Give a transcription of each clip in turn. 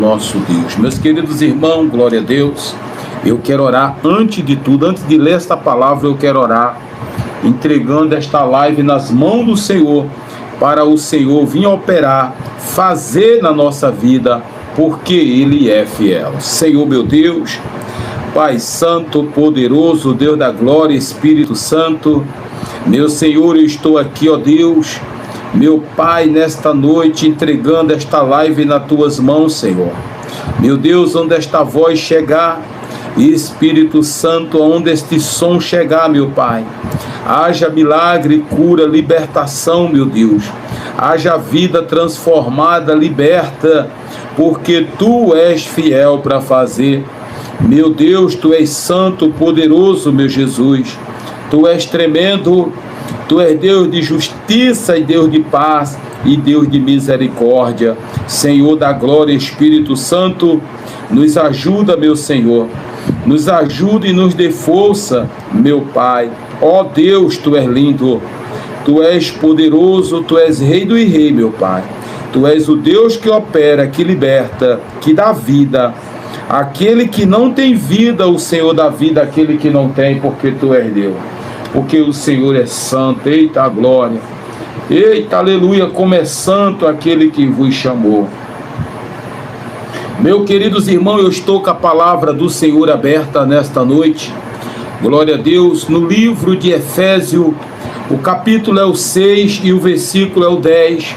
nosso Deus. Meus queridos irmãos, glória a Deus. Eu quero orar antes de tudo, antes de ler esta palavra, eu quero orar entregando esta live nas mãos do Senhor, para o Senhor vir operar, fazer na nossa vida, porque Ele é fiel. Senhor meu Deus, Pai Santo, poderoso, Deus da glória, Espírito Santo, meu Senhor, eu estou aqui, ó Deus, meu Pai, nesta noite, entregando esta live nas Tuas mãos, Senhor. Meu Deus, onde esta voz chegar, Espírito Santo, onde este som chegar, meu Pai, haja milagre, cura, libertação, meu Deus, haja vida transformada, liberta, porque Tu és fiel para fazer. Meu Deus, Tu és santo, poderoso, meu Jesus, Tu és tremendo, Tu és Deus de justiça e Deus de paz e Deus de misericórdia. Senhor da glória, Espírito Santo, nos ajuda, meu Senhor, nos ajuda e nos dê força, meu Pai. Ó Deus, Tu és lindo, Tu és poderoso, Tu és Rei do Rei, meu Pai. Tu és o Deus que opera, que liberta, que dá vida. Aquele que não tem vida, o Senhor dá vida àquele que não tem, porque Tu és Deus. Porque o Senhor é santo. Eita glória, eita aleluia, como é santo aquele que vos chamou. Meus queridos irmãos, eu estou com a palavra do Senhor aberta nesta noite, glória a Deus, no livro de Efésios, o capítulo é o 6 e o versículo é o 10,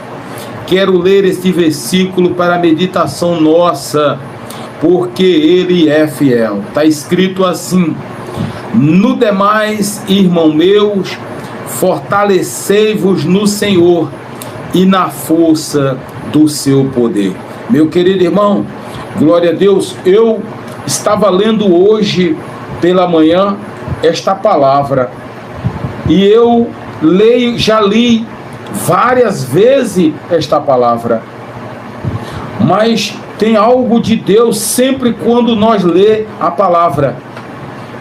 quero ler este versículo para a meditação nossa, porque Ele é fiel. Está escrito assim: no demais, irmão meus, fortalecei-vos no Senhor e na força do seu poder. Meu querido irmão, glória a Deus, eu estava lendo hoje pela manhã esta palavra e eu já li várias vezes esta palavra, mas tem algo de Deus sempre quando nós lê a palavra.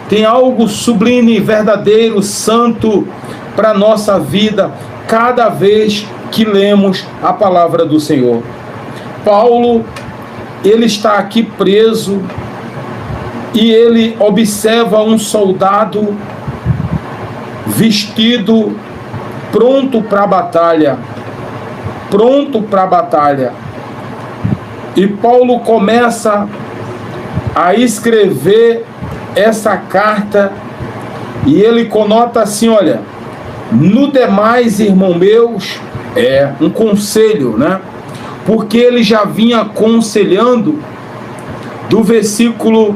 Tem algo sublime, verdadeiro, santo para a nossa vida cada vez que lemos a palavra do Senhor. Paulo, ele está aqui preso e ele observa um soldado vestido, pronto para a batalha. Pronto para a batalha. E Paulo começa a escrever essa carta e ele conota assim, olha, no demais, irmão meus, é um conselho, né? Porque ele já vinha aconselhando do versículo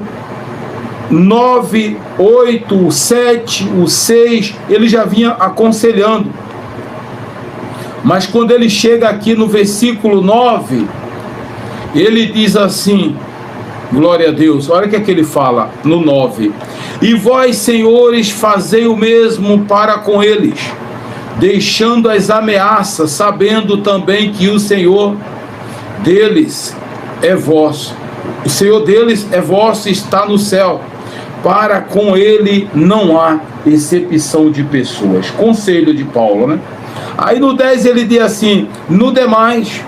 9, 8, o 7, o 6, ele já vinha aconselhando. Mas quando ele chega aqui no versículo 9, ele diz assim, glória a Deus, olha o que é que ele fala no 9: e vós, senhores, fazei o mesmo para com eles, deixando as ameaças, sabendo também que o Senhor deles é vosso. O Senhor deles é vosso, está no céu. Para com Ele não há exceção de pessoas. Conselho de Paulo, né? Aí no 10 ele diz assim: no demais,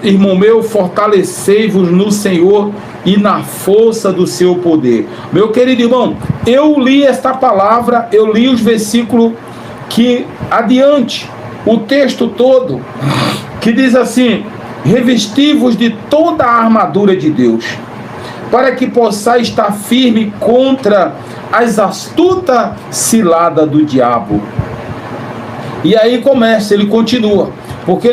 irmão meu, fortalecei-vos no Senhor e na força do seu poder. Meu querido irmão, eu li esta palavra, eu li os versículos que adiante, o texto todo, que diz assim: revesti-vos de toda a armadura de Deus, para que possais estar firme contra as astutas ciladas do diabo. E aí começa, ele continua: porque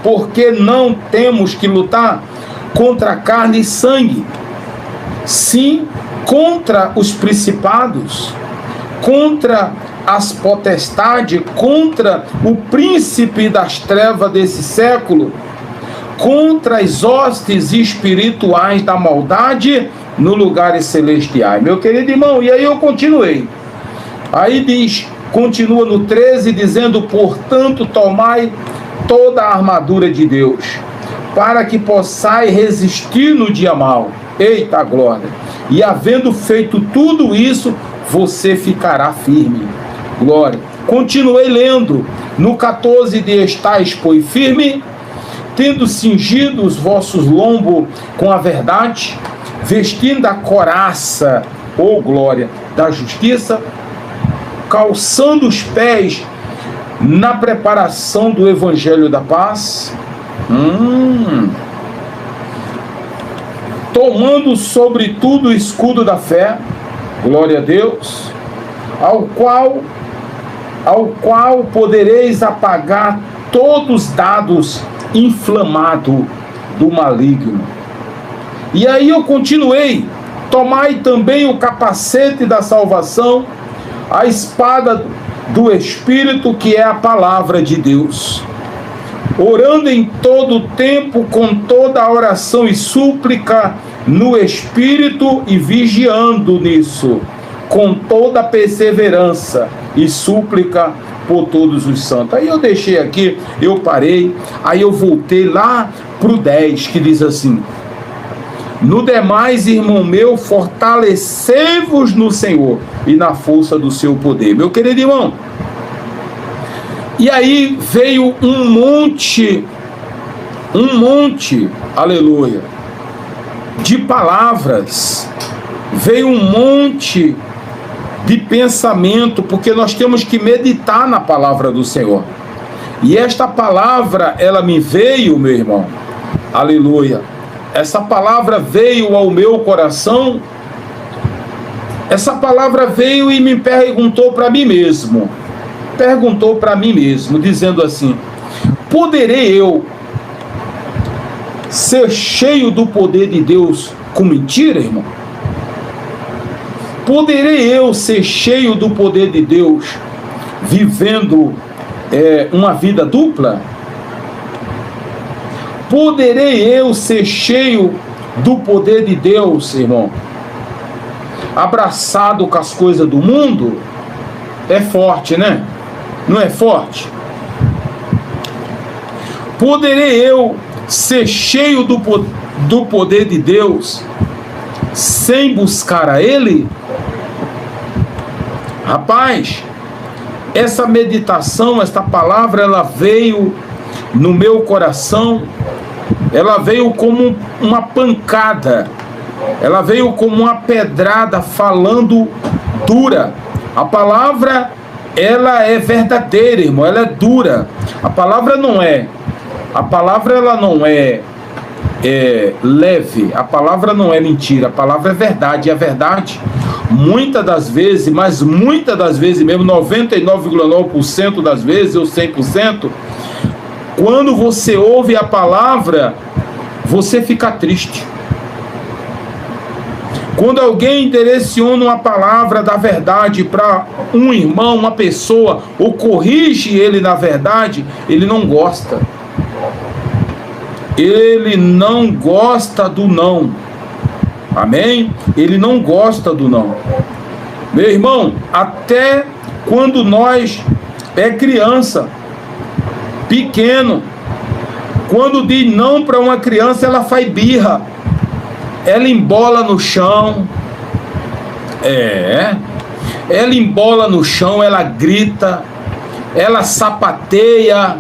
porque não temos que lutar contra carne e sangue, sim contra os principados, contra as potestades, contra o príncipe das trevas desse século, contra as hostes espirituais da maldade no lugares celestiais. Meu querido irmão, e aí eu continuei. Aí diz, continua no 13, dizendo: portanto, tomai toda a armadura de Deus, para que possais resistir no dia mau. Eita glória! E havendo feito tudo isso, você ficará firme. Glória. Continuei lendo no 14: de estáis, pois, firme, tendo cingido os vossos lombos com a verdade, vestindo a couraça, ou glória, da justiça, calçando os pés na preparação do evangelho da paz, tomando sobretudo o escudo da fé, glória a Deus, ao qual podereis apagar todos os dados inflamados do maligno. E aí eu continuei: tomai também o capacete da salvação, a espada do Espírito, que é a palavra de Deus, orando em todo tempo com toda a oração e súplica no Espírito, e vigiando nisso com toda a perseverança e súplica por todos os santos. Aí eu deixei aqui, eu parei, aí eu voltei lá para o 10, que diz assim: no demais, irmão meu, fortalecei-vos no Senhor e na força do seu poder. Meu querido irmão, e aí veio um monte, aleluia, de palavras, veio um monte de pensamento, porque nós temos que meditar na palavra do Senhor. E esta palavra, ela me veio, meu irmão, aleluia, essa palavra veio ao meu coração, essa palavra veio e me perguntou para mim mesmo, dizendo assim: poderei eu ser cheio do poder de Deus com mentira, irmão? Poderei eu ser cheio do poder de Deus vivendo uma vida dupla? Poderei eu ser cheio do poder de Deus, irmão, abraçado com as coisas do mundo? É forte, né? Não é forte? Poderei eu ser cheio do poder de Deus sem buscar a Ele? Rapaz, essa meditação, esta palavra, ela veio no meu coração, ela veio como uma pancada, ela veio como uma pedrada falando dura. A palavra, ela é verdadeira, irmão, ela é dura. A palavra ela não é leve, a palavra não é mentira, a palavra é verdade. E a verdade, muitas das vezes, mas muitas das vezes mesmo, 99,9% das vezes, ou 100%, quando você ouve a palavra, você fica triste. Quando alguém direciona uma palavra da verdade para um irmão, uma pessoa, ou corrige ele na verdade, ele não gosta. Ele não gosta do não. Amém? Ele não gosta do não. Meu irmão, até quando nós criança, pequeno, quando diz não para uma criança, ela faz birra, ela embola no chão, ela embola no chão, ela grita, ela sapateia,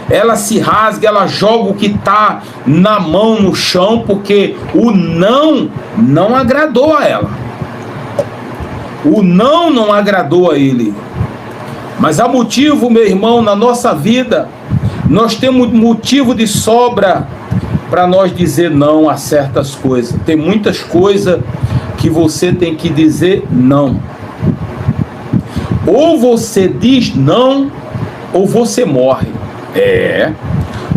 ela se rasga, ela joga o que está na mão no chão, porque o não agradou a ela, o não agradou a ele. Mas há motivo, meu irmão, na nossa vida, nós temos motivo de sobra para nós dizer não a certas coisas. Tem muitas coisas que você tem que dizer não. Ou você diz não, ou você morre.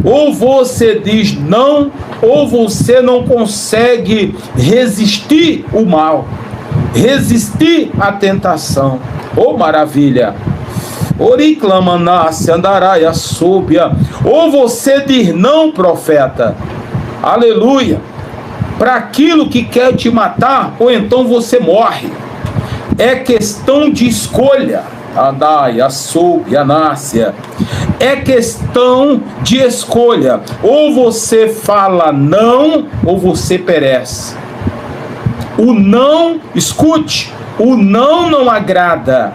Ou você diz não, ou você não consegue resistir o mal, resistir a tentação. Oh, maravilha! Oriclama nasce, andaraia, súbia. Ou você diz não, profeta, aleluia, para aquilo que quer te matar, ou então você morre. É questão de escolha. Andaia, súbia, nácia. É questão de escolha. Ou você fala não, ou você perece. O não, escute, o não agrada.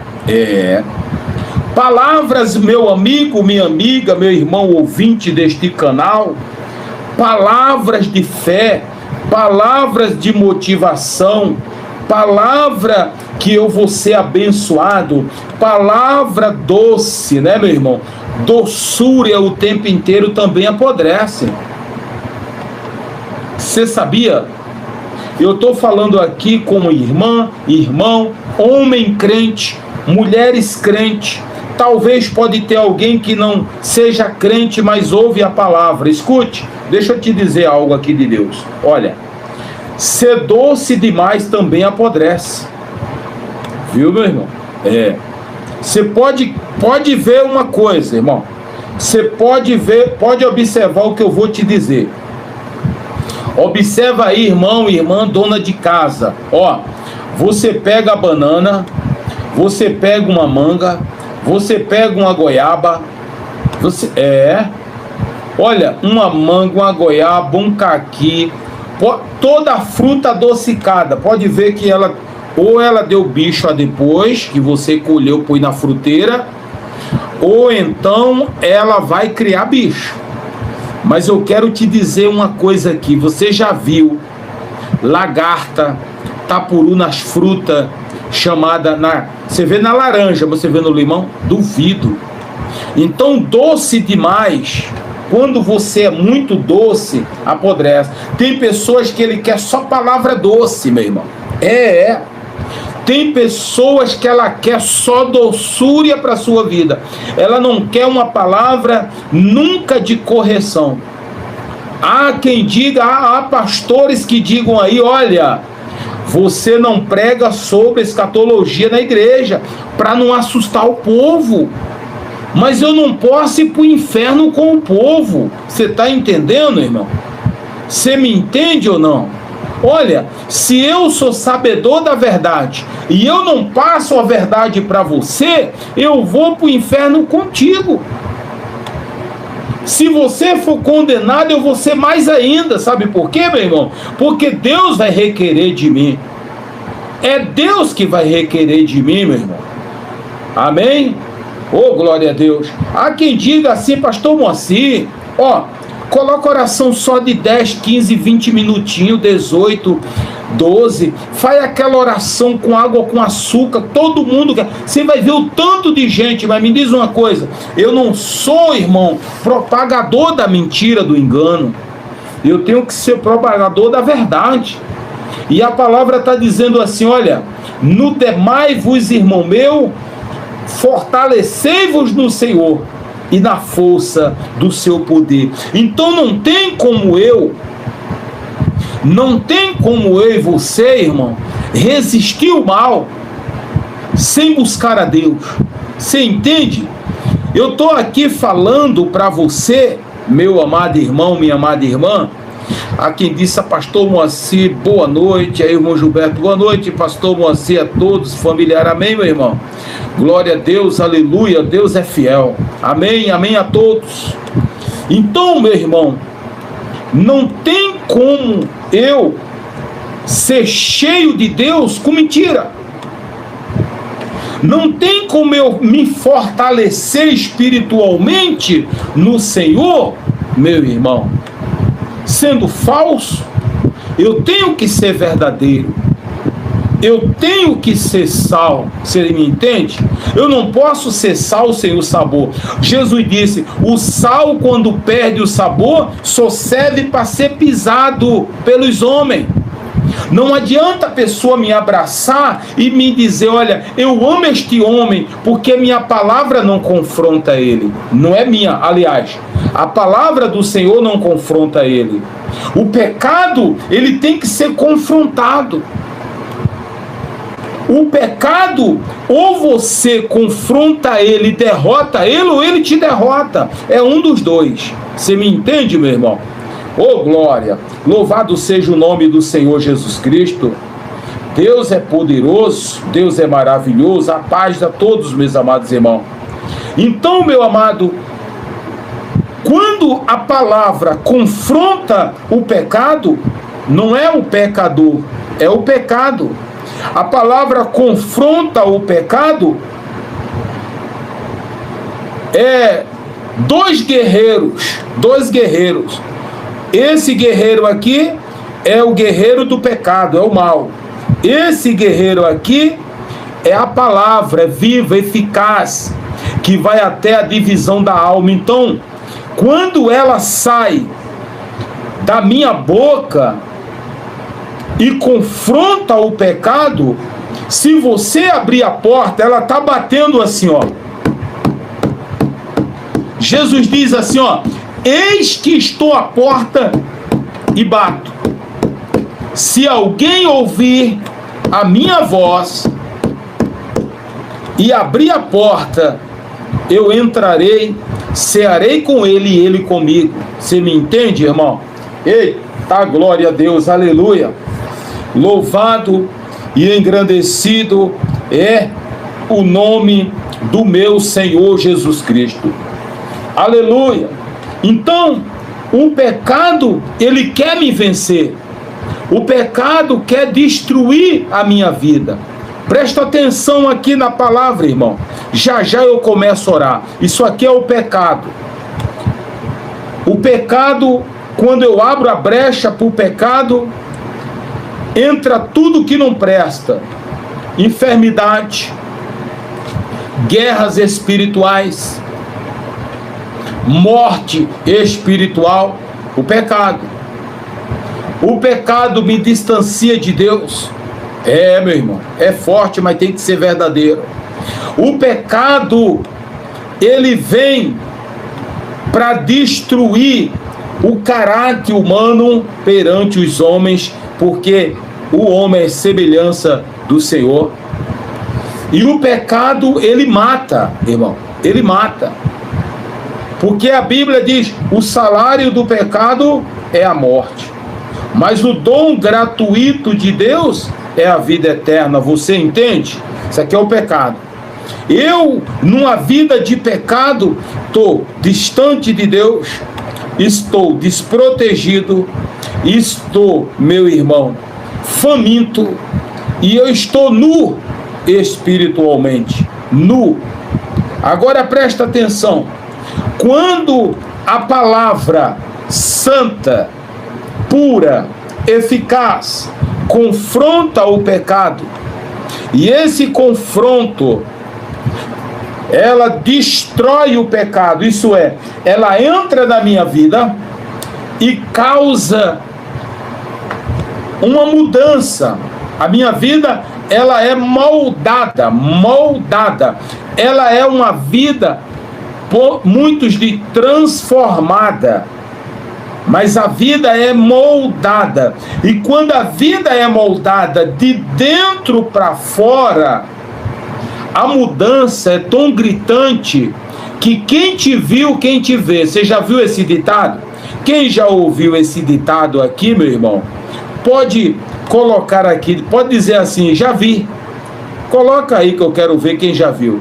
Palavras, meu amigo, minha amiga, meu irmão ouvinte deste canal, palavras de fé, palavras de motivação, palavra que eu vou ser abençoado, palavra doce, né, meu irmão? Doçura o tempo inteiro também apodrece. Você sabia? Eu estou falando aqui como irmã, irmão, homem crente, mulheres crente. Talvez pode ter alguém que não seja crente, mas ouve a palavra. Escute, deixa eu te dizer algo aqui de Deus. Olha, ser doce demais também apodrece. Viu, meu irmão? Você pode ver uma coisa, irmão. Você pode observar o que eu vou te dizer. Observa aí, irmão, irmã, dona de casa. Ó, você pega a banana, você pega uma manga, você pega uma goiaba, olha, uma manga, uma goiaba, um caqui, toda a fruta adocicada. Pode ver que ela deu bicho depois que você colheu, põe na fruteira, ou então ela vai criar bicho. Mas eu quero te dizer uma coisa aqui. Você já viu lagarta, tapuru nas frutas, você vê na laranja, você vê no limão? Duvido. Então, doce demais, quando você é muito doce, apodrece. Tem pessoas que ele quer só palavra doce, meu irmão. Tem pessoas que ela quer só doçura para a sua vida. Ela não quer uma palavra nunca de correção. Há quem diga, há pastores que digam aí, olha, você não prega sobre escatologia na igreja para não assustar o povo. Mas eu não posso ir para o inferno com o povo. Você está entendendo, irmão? Você me entende ou não? Olha, se eu sou sabedor da verdade e eu não passo a verdade para você, eu vou para o inferno contigo. Se você for condenado, eu vou ser mais ainda. Sabe por quê, meu irmão? Porque Deus vai requerer de mim. É Deus que vai requerer de mim, meu irmão. Amém? Oh, glória a Deus. Há quem diga assim, pastor Moacir, coloca oração só de 10, 15, 20 minutinhos, 18, 12. Faz aquela oração com água, com açúcar. Todo mundo quer. Você vai ver o tanto de gente. Mas me diz uma coisa. Eu não sou, irmão, propagador da mentira, do engano. Eu tenho que ser propagador da verdade. E a palavra está dizendo assim, olha, no demais vos, irmão meu, fortalecei-vos no Senhor e na força do seu poder. Então não tem como eu e você, irmão, resistir o mal sem buscar a Deus. Você entende? Eu estou aqui falando para você, meu amado irmão, minha amada irmã. A quem disse a pastor Moacir, boa noite. Aí, irmão Gilberto, boa noite, pastor Moacir, a todos, familiar, amém, meu irmão? Glória a Deus, aleluia, Deus é fiel, amém, amém a todos. Então, meu irmão, não tem como eu ser cheio de Deus com mentira. Não tem como eu me fortalecer espiritualmente no Senhor, meu irmão, sendo falso. Eu tenho que ser verdadeiro. Eu tenho que ser sal. Você me entende? Eu não posso ser sal sem o sabor. Jesus disse, o sal quando perde o sabor só serve para ser pisado pelos homens. Não adianta a pessoa me abraçar e me dizer, olha, eu amo este homem, porque minha palavra não confronta ele. Não é minha, aliás, a palavra do Senhor não confronta ele. O pecado, ele tem que ser confrontado. O pecado, ou você confronta ele, derrota ele, ou ele te derrota. É um dos dois. Você me entende, meu irmão? Oh, glória! Louvado seja o nome do Senhor Jesus Cristo. Deus é poderoso, Deus é maravilhoso. A paz a todos, meus amados irmãos. Então, meu amado, quando a palavra confronta o pecado, não é o pecador, é o pecado. A palavra confronta o pecado, dois guerreiros. Esse guerreiro aqui é o guerreiro do pecado, é o mal. Esse guerreiro aqui é a palavra viva, eficaz, que vai até a divisão da alma. Então, quando ela sai da minha boca e confronta o pecado, se você abrir a porta, ela está batendo assim, ó. Jesus diz assim, ó: eis que estou à porta e bato. Se alguém ouvir a minha voz e abrir a porta, eu entrarei, cearei com ele e ele comigo. Você me entende, irmão? Eita, glória a Deus, aleluia. Louvado e engrandecido é o nome do meu Senhor Jesus Cristo. Aleluia. Então, o pecado, ele quer me vencer. O pecado quer destruir a minha vida. Presta atenção aqui na palavra, irmão. Já já eu começo a orar. Isso aqui é o pecado. O pecado, quando eu abro a brecha para o pecado, entra tudo que não presta. Enfermidade, guerras espirituais, morte espiritual. O pecado me distancia de Deus. Meu irmão, é forte, mas tem que ser verdadeiro. O pecado, ele vem para destruir o caráter humano perante os homens, porque o homem é semelhança do Senhor. E o pecado, ele mata, irmão, ele mata. Porque a Bíblia diz: o salário do pecado é a morte, mas o dom gratuito de Deus é a vida eterna. Você entende? Isso aqui é o pecado. Eu, numa vida de pecado, estou distante de Deus, estou desprotegido, estou, meu irmão, faminto, e eu estou nu espiritualmente, nu. Agora presta atenção. Quando a palavra santa, pura, eficaz, confronta o pecado, e esse confronto, ela destrói o pecado, isso é, ela entra na minha vida e causa uma mudança. A minha vida, ela é moldada, ela é uma vida, por muitos de transformada, mas a vida é moldada. E quando a vida é moldada de dentro para fora, a mudança é tão gritante que quem te viu, quem te vê. Você já viu esse ditado? Quem já ouviu esse ditado aqui, meu irmão, pode colocar aqui, pode dizer assim: já vi. Coloca aí que eu quero ver quem já viu.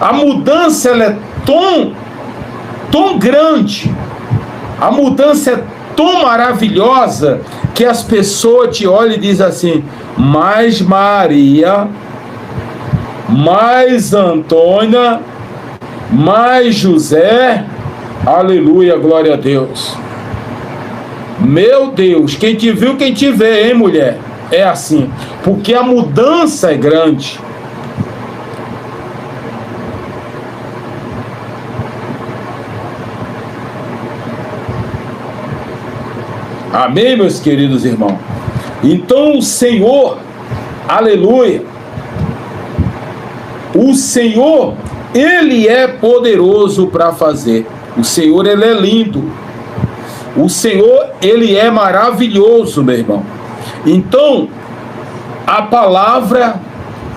A mudança, ela é tão grande, a mudança é tão maravilhosa, que as pessoas te olham e dizem assim: mais Maria, mais Antônia, mais José, aleluia, glória a Deus. Meu Deus, quem te viu, quem te vê, hein, mulher? É assim, porque a mudança é grande. Amém, meus queridos irmãos? Então o Senhor, aleluia, o Senhor, Ele é poderoso para fazer. O Senhor, Ele é lindo. O Senhor, Ele é maravilhoso, meu irmão. Então, a palavra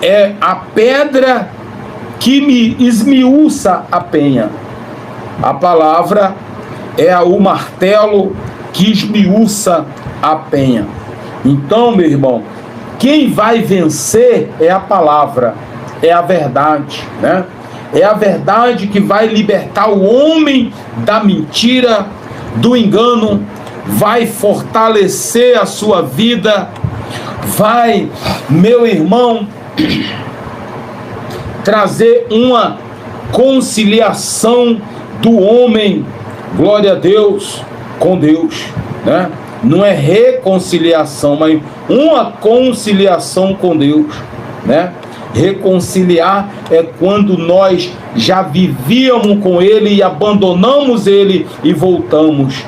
é a pedra que me esmiuça a penha. A palavra é o martelo que esmiuça a penha. Então, meu irmão, quem vai vencer é a palavra, é a verdade, né? É a verdade que vai libertar o homem da mentira, do engano, vai fortalecer a sua vida, vai, meu irmão, trazer uma conciliação do homem, glória a Deus, com Deus, né? Não é reconciliação, mas uma conciliação com Deus, né? Reconciliar é quando nós já vivíamos com Ele e abandonamos Ele e voltamos.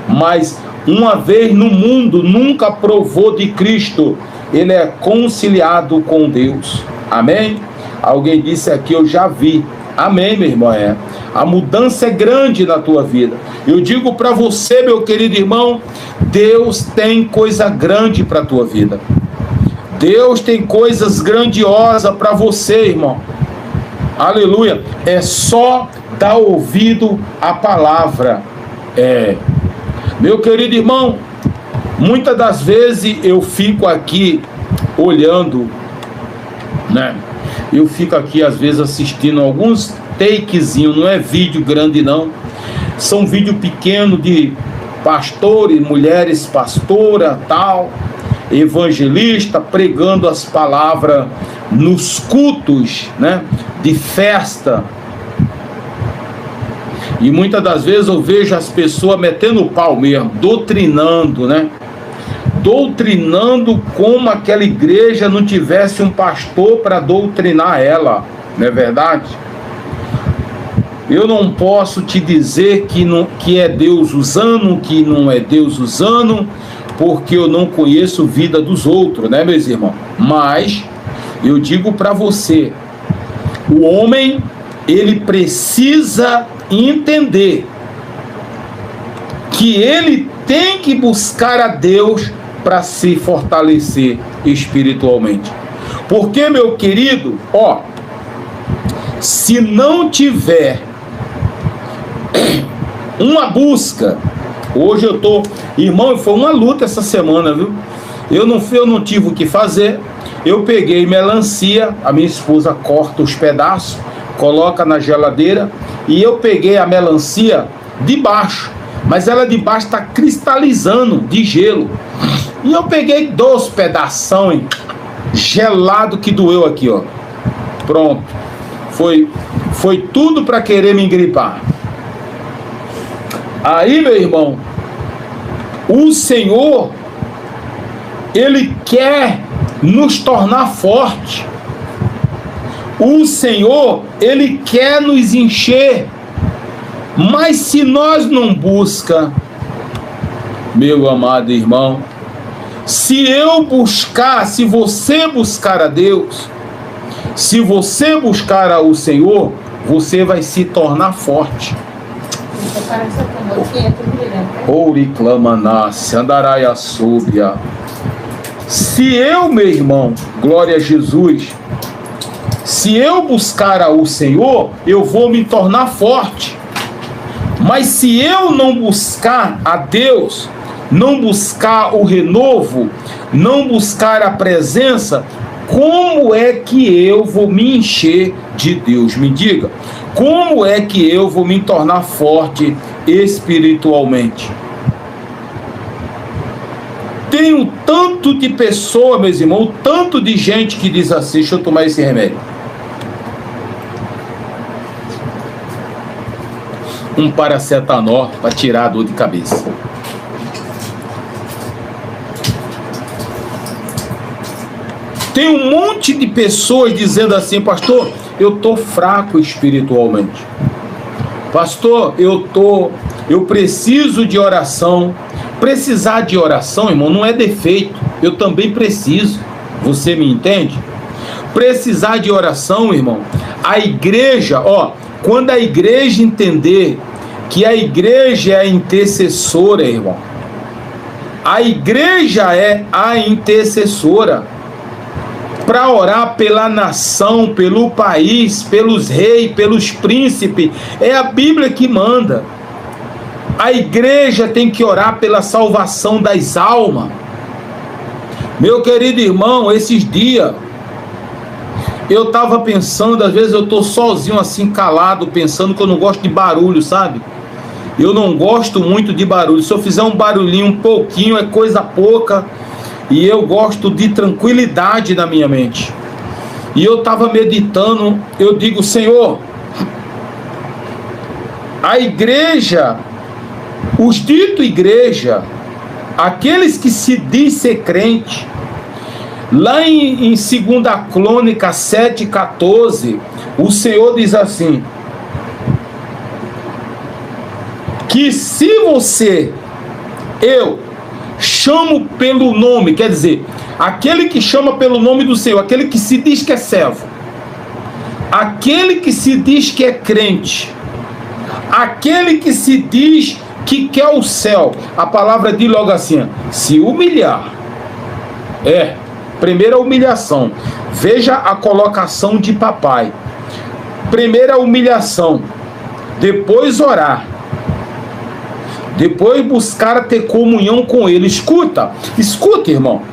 Mas uma vez no mundo, nunca provou de Cristo, ele é conciliado com Deus. Amém? Alguém disse aqui, eu já vi. Amém, meu irmão? A mudança é grande na tua vida. Eu digo para você, meu querido irmão, Deus tem coisa grande para a tua vida. Deus tem coisas grandiosas para você, irmão. Aleluia. É só dar ouvido à palavra. Meu querido irmão, muitas das vezes eu fico aqui olhando, né? Eu fico aqui às vezes assistindo alguns takezinhos, não é vídeo grande não. São vídeo pequeno de pastores, mulheres pastora, tal, evangelista, pregando as palavras nos cultos, né, de festa. E muitas das vezes eu vejo as pessoas metendo o pau mesmo, doutrinando, né? Doutrinando como aquela igreja não tivesse um pastor para doutrinar ela, não é verdade? Eu não posso te dizer que é Deus usando, que não é Deus usando, porque eu não conheço a vida dos outros, né, meus irmãos? Mas eu digo para você, o homem, ele precisa entender que ele tem que buscar a Deus para se fortalecer espiritualmente. Porque, meu querido, se não tiver uma busca, hoje eu tô, irmão, foi uma luta essa semana, viu? Eu não tive o que fazer. Eu peguei melancia, a minha esposa corta os pedaços, coloca na geladeira, e eu peguei a melancia de baixo, mas ela de baixo está cristalizando de gelo. E eu peguei 2 pedaços gelado que doeu aqui, ó. Pronto. Foi tudo para querer me engripar. Aí, meu irmão, o Senhor, ele quer nos tornar fortes. O Senhor, ele quer nos encher. Mas se nós não buscamos, meu amado irmão, se você buscar a Deus, se você buscar ao Senhor, você vai se tornar forte. Ouriclamanasse, andaraia súbia. Se eu, meu irmão, glória a Jesus, se eu buscar ao Senhor, eu vou me tornar forte. Mas se eu não buscar a Deus, não buscar o renovo, não buscar a presença, como é que eu vou me encher de Deus? Me diga, como é que eu vou me tornar forte espiritualmente? Tem um tanto de pessoa, meus irmãos, tanto de gente que diz assim, deixa eu tomar esse remédio. Um paracetamol para tirar a dor de cabeça. Tem um monte de pessoas dizendo assim, pastor, eu tô fraco espiritualmente. Pastor, eu preciso de oração. Precisar de oração, irmão, não é defeito. Eu também preciso. Você me entende? Precisar de oração, irmão. A igreja, quando a igreja entender que a igreja é a intercessora, irmão. A igreja é a intercessora para orar pela nação, pelo país, pelos reis, pelos príncipes. É a Bíblia que manda. A igreja tem que orar pela salvação das almas. Meu querido irmão, esses dias eu estava pensando, às vezes eu estou sozinho assim, calado, pensando que eu não gosto de barulho, sabe? Eu não gosto muito de barulho. Se eu fizer um barulhinho um pouquinho, é coisa pouca. E eu gosto de tranquilidade na minha mente. E eu estava meditando, eu digo, Senhor, A igreja, os dito igreja, aqueles que se diz ser crente, lá em 2 Crônica 7,14, o Senhor diz assim, que se eu chamo pelo nome, quer dizer, aquele que chama pelo nome do Senhor, aquele que se diz que é servo, aquele que se diz que é crente, aquele que se diz que quer o céu, a palavra diz logo assim, se humilhar, primeira humilhação, veja a colocação de papai, primeira humilhação, depois orar, depois buscar ter comunhão com ele. Escuta, irmão,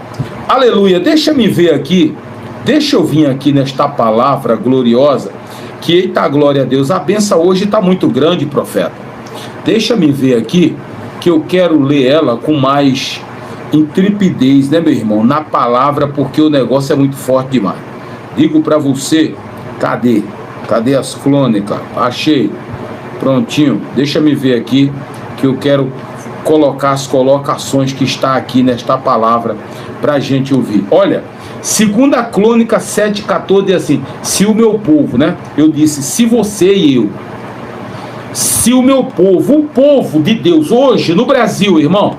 aleluia, deixa eu vir aqui nesta palavra gloriosa, que eita glória a Deus, a benção hoje está muito grande, profeta, deixa-me ver aqui, que eu quero ler ela com mais intrepidez, né, meu irmão, na palavra, porque o negócio é muito forte demais. Digo para você, cadê as crônicas? Achei, prontinho, deixa-me ver aqui, que eu quero colocar as colocações que está aqui nesta palavra para a gente ouvir. Olha, 2 Crônica 7,14 diz assim, se o meu povo, né? Eu disse, se você e eu, se o meu povo, o povo de Deus hoje no Brasil, irmão,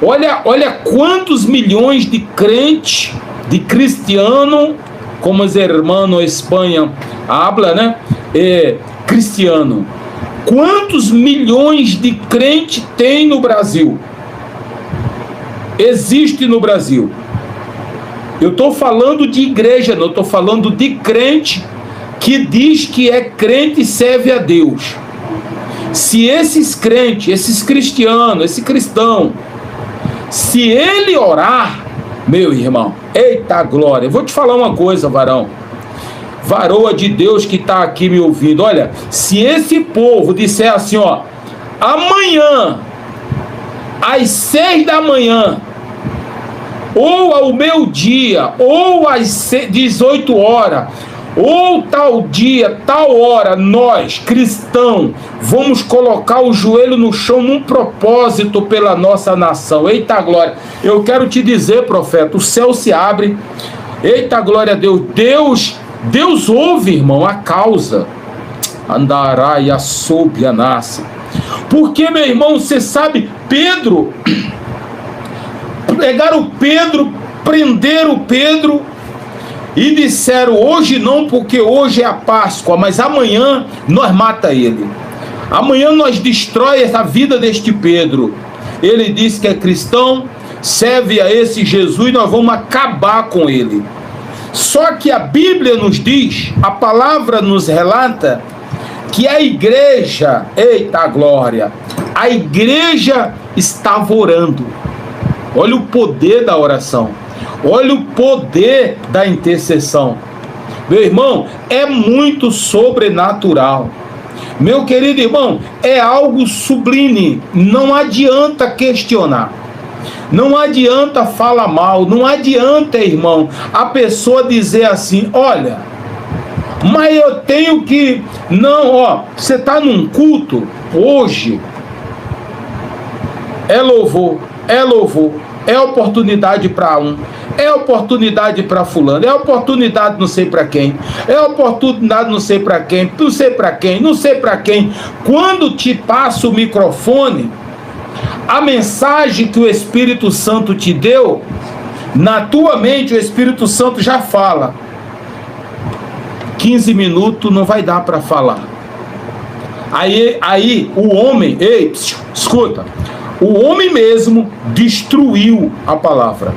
olha quantos milhões de crentes, de cristiano, como os irmãos Espanha habla, né? Cristiano. Quantos milhões de crentes tem no Brasil? Existe no Brasil. Eu estou falando de igreja, não estou falando de crente que diz que é crente e serve a Deus. Se esses crentes, esses cristianos, esse cristão, se ele orar, meu irmão, eita glória, eu vou te falar uma coisa, varoa de Deus que está aqui me ouvindo, olha, se esse povo disser assim, ó, amanhã, às 6 da manhã, ou ao meio-dia, ou às 18 horas, ou tal dia, tal hora, nós, cristãos, vamos colocar o joelho no chão num propósito pela nossa nação. Eita glória, eu quero te dizer, profeta, o céu se abre, eita glória a Deus ouve, irmão, a causa. Andaraia sob a nasce. Porque, meu irmão, você sabe, Pedro, pegaram Pedro, prenderam Pedro e disseram, hoje não, porque hoje é a Páscoa, mas amanhã nós mata ele. Amanhã nós destrói a vida deste Pedro. Ele disse que é cristão, serve a esse Jesus e nós vamos acabar com ele. Só que a Bíblia nos diz, a palavra nos relata, que a igreja, eita glória, a igreja estava orando. Olha o poder da oração, olha o poder da intercessão. Meu irmão, é muito sobrenatural. Meu querido irmão, é algo sublime, não adianta questionar. Não adianta falar mal, não adianta, irmão, a pessoa dizer assim, olha, mas eu tenho que... Não, ó, você está num culto hoje, é louvor, é oportunidade para um, é oportunidade para fulano, é oportunidade não sei para quem, é oportunidade não sei para quem, não sei para quem, não sei para quem. Quando te passa o microfone, a mensagem que o Espírito Santo te deu, na tua mente o Espírito Santo já fala. 15 minutos não vai dar para falar. Aí o homem, escuta, o homem mesmo destruiu a palavra.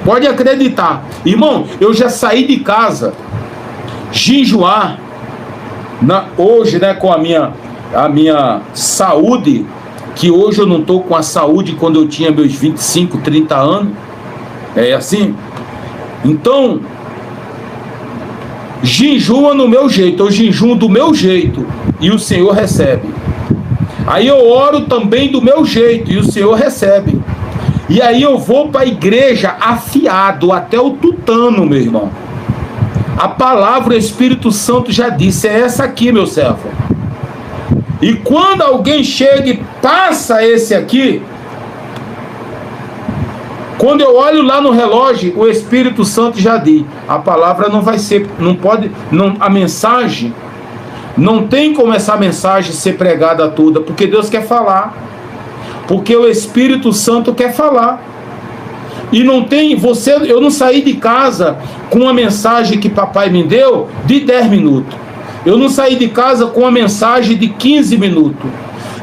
Pode acreditar. Irmão, eu já saí de casa, jejuar, hoje, né, com a minha saúde, que hoje eu não estou com a saúde quando eu tinha meus 25, 30 anos. É assim? Então, jejua no meu jeito, eu jejuo do meu jeito e o Senhor recebe. Aí eu oro também do meu jeito e o Senhor recebe. E aí eu vou para a igreja afiado até o tutano, meu irmão. A palavra, o Espírito Santo já disse, é essa aqui, meu servo. E quando alguém chega e passa esse aqui, quando eu olho lá no relógio, o Espírito Santo já diz, a palavra não vai ser, não pode, não, a mensagem, não tem como essa mensagem ser pregada toda, porque Deus quer falar, porque o Espírito Santo quer falar. E não tem, eu não saí de casa com uma mensagem que papai me deu de 10 minutos. Eu não saí de casa com uma mensagem de 15 minutos.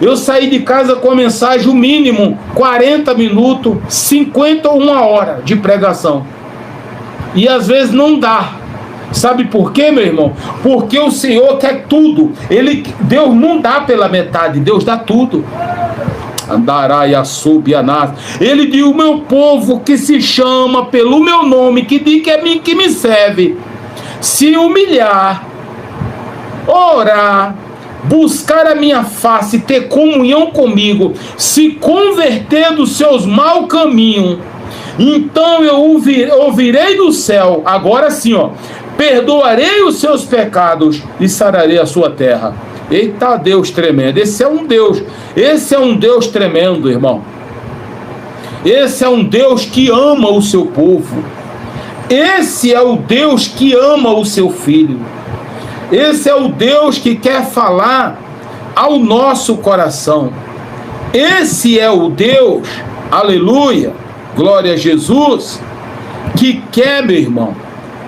Eu saí de casa com a mensagem, o mínimo, 40 minutos, 50 ou 1 hora de pregação. E às vezes não dá. Sabe por quê, meu irmão? Porque o Senhor quer tudo. Deus não dá pela metade, Deus dá tudo. Andaraia subianás. Ele diz: o meu povo que se chama pelo meu nome, que diz que é mim que me serve, se humilhar, orar, buscar a minha face, ter comunhão comigo, se converter dos seus maus caminhos, então eu ouvirei do céu, agora sim, ó, perdoarei os seus pecados e sararei a sua terra. Eita, Deus tremendo. Esse é um Deus tremendo, irmão. Esse é um Deus que ama o seu povo. Esse é o Deus que ama o seu filho. Esse é o Deus que quer falar ao nosso coração. Esse é o Deus, aleluia, glória a Jesus, que quer, meu irmão.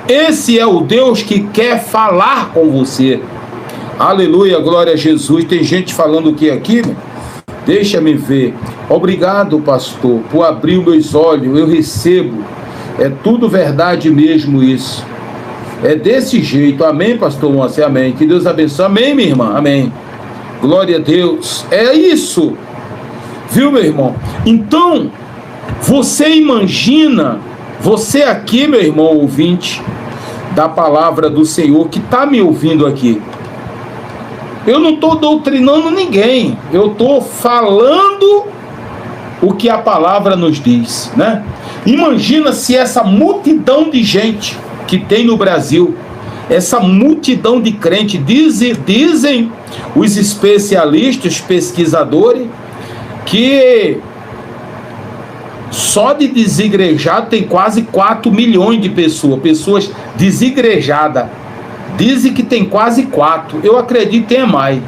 Esse é o Deus que quer falar com você. Aleluia, glória a Jesus. Tem gente falando o que aqui? Deixa-me ver. Obrigado, pastor, por abrir os meus olhos. Eu recebo. É tudo verdade mesmo isso. É desse jeito. Amém, pastor Moacir? Amém. Que Deus abençoe. Amém, minha irmã? Amém. Glória a Deus. É isso. Viu, meu irmão? Então, você imagina, você aqui, meu irmão ouvinte da palavra do Senhor, que está me ouvindo aqui. Eu não estou doutrinando ninguém, eu estou falando o que a palavra nos diz, né? Imagina se essa multidão de gente que tem no Brasil, essa multidão de crentes, dizem os especialistas, pesquisadores, que só de desigrejado tem quase 4 milhões de pessoas desigrejadas. Dizem que tem quase 4, eu acredito que tem mais.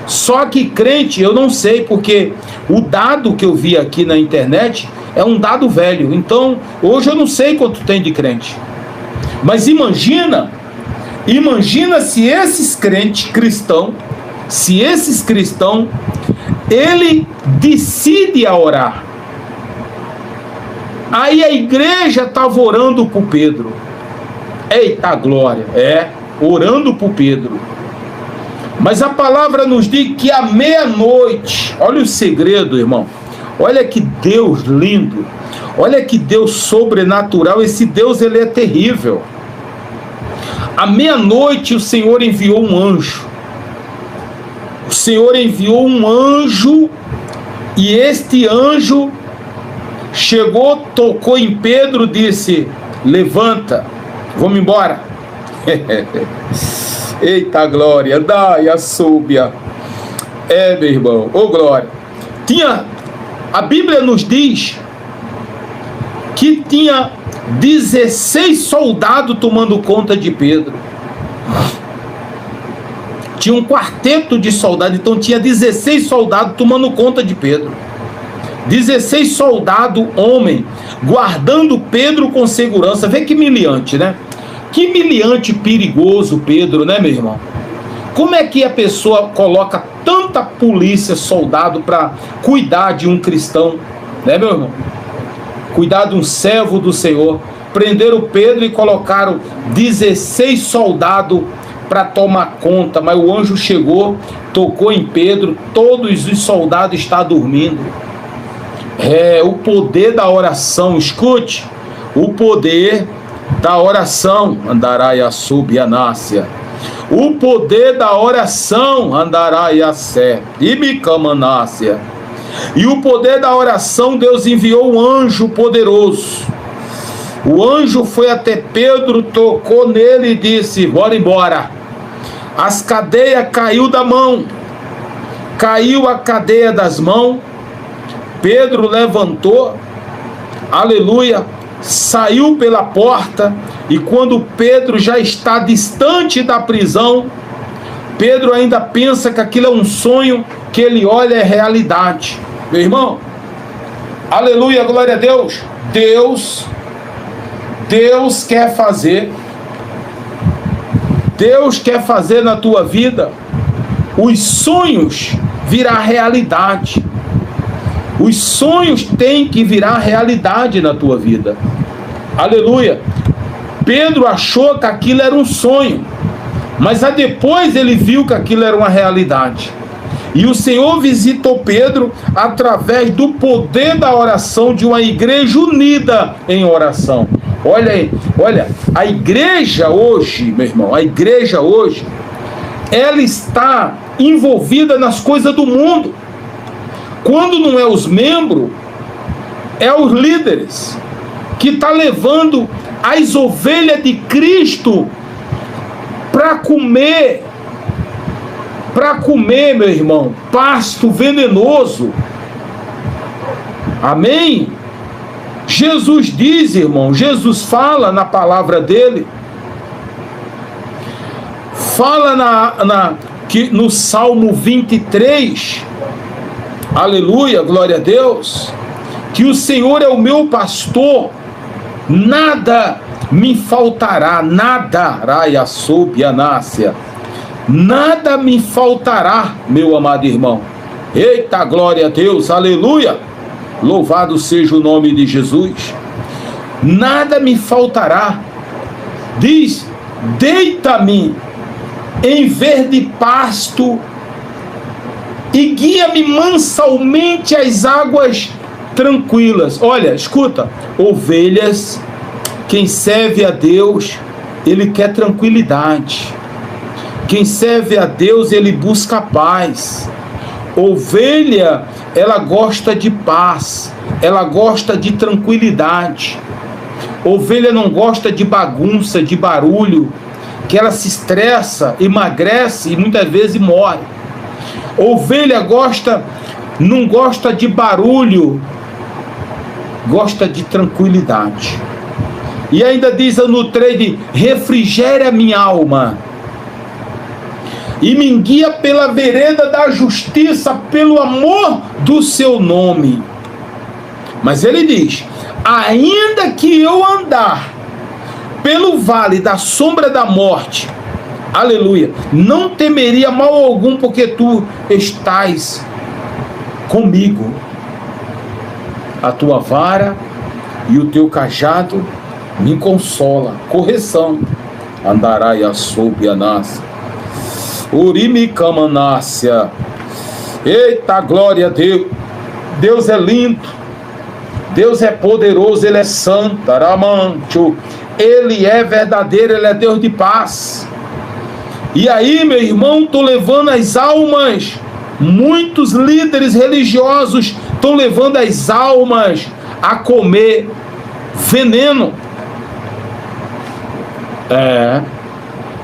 Só que crente, eu não sei, porque o dado que eu vi aqui na internet é um dado velho. Então, hoje eu não sei quanto tem de crente. Mas imagina se esses crentes cristãos, ele decide a orar. Aí a igreja estava orando por Pedro. Eita glória, orando por Pedro. Mas a palavra nos diz que à meia-noite, olha o segredo, irmão, olha que Deus lindo, olha que Deus sobrenatural, esse Deus, ele é terrível. À meia-noite o Senhor enviou um anjo. O Senhor enviou um anjo, e este anjo chegou, tocou em Pedro, disse: levanta, vamos embora. Eita glória, dai a súbia. Meu irmão, glória. A Bíblia nos diz que tinha 16 soldados tomando conta de Pedro. Tinha um quarteto de soldados, então tinha 16 soldados tomando conta de Pedro. 16 soldados, homem, guardando Pedro com segurança. Vê que humilhante, né? Que humilhante, perigoso Pedro, né, meu irmão? Como é que a pessoa coloca tanta polícia, soldado, para cuidar de um cristão, né, meu irmão? Cuidar de um servo do Senhor. Prenderam Pedro e colocaram 16 soldados para tomar conta, mas o anjo chegou, tocou em Pedro, todos os soldados estão dormindo. O poder da oração, escute, o poder da oração, Andaraia subianácia. O poder da oração, Andaraia sé, ibicamanácia. E o poder da oração, Deus enviou um anjo poderoso. O anjo foi até Pedro, tocou nele e disse: bora embora. As cadeias caiu da mão. caiu a cadeia das mãos, Pedro levantou, aleluia, saiu pela porta, e quando Pedro já está distante da prisão, Pedro ainda pensa que aquilo é um sonho, que ele olha é realidade. Meu irmão, aleluia, glória a Deus. Deus quer fazer na tua vida os sonhos virar realidade. Os sonhos têm que virar realidade na tua vida. Aleluia. Pedro achou que aquilo era um sonho, mas depois ele viu que aquilo era uma realidade. E o Senhor visitou Pedro através do poder da oração de uma igreja unida em oração. Olha aí, olha, a igreja hoje, meu irmão, a igreja hoje, ela está envolvida nas coisas do mundo. Quando não é os membros, é os líderes que está levando as ovelhas de Cristo para comer, meu irmão, pasto venenoso. Amém? Jesus diz, irmão, Jesus fala na palavra dele, fala no Salmo 23, aleluia, glória a Deus, que o Senhor é o meu pastor, nada me faltará, nada me faltará, meu amado irmão. Eita, glória a Deus, aleluia, louvado seja o nome de Jesus. Nada me faltará. Diz: deita-me em verde pasto e guia-me mansalmente às águas tranquilas. Olha, escuta, ovelhas, quem serve a Deus, ele quer tranquilidade. Quem serve a Deus, ele busca paz. Ovelha, ela gosta de paz, ela gosta de tranquilidade. Ovelha não gosta de bagunça, de barulho, que ela se estressa, emagrece e muitas vezes morre. Ovelha não gosta de barulho, gosta de tranquilidade. E ainda diz no 3: refrigere a minha alma e me guia pela vereda da justiça, pelo amor do seu nome. Mas ele diz: ainda que eu andar pelo vale da sombra da morte, aleluia, não temeria mal algum, porque tu estás comigo. A tua vara e o teu cajado me consola. Correção. Andarai a sob a nasce. Urimicamanácia. Eita, glória a Deus. Deus é lindo, Deus é poderoso, Ele é santo, Aramancho. Ele é verdadeiro, Ele é Deus de paz. E aí, meu irmão, estou levando as almas, muitos líderes religiosos estão levando as almas a comer veneno.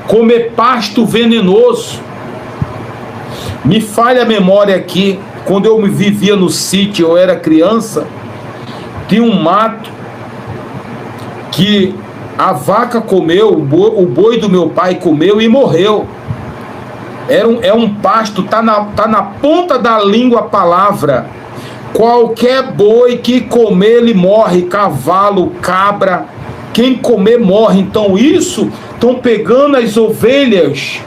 Comer pasto venenoso. Me falha a memória aqui, quando eu me vivia no sítio, eu era criança, tinha um mato que a vaca comeu, o boi do meu pai comeu e morreu. É um pasto, tá na ponta da língua a palavra. Qualquer boi que comer, ele morre. Cavalo, cabra, quem comer morre. Então isso, estão pegando as ovelhas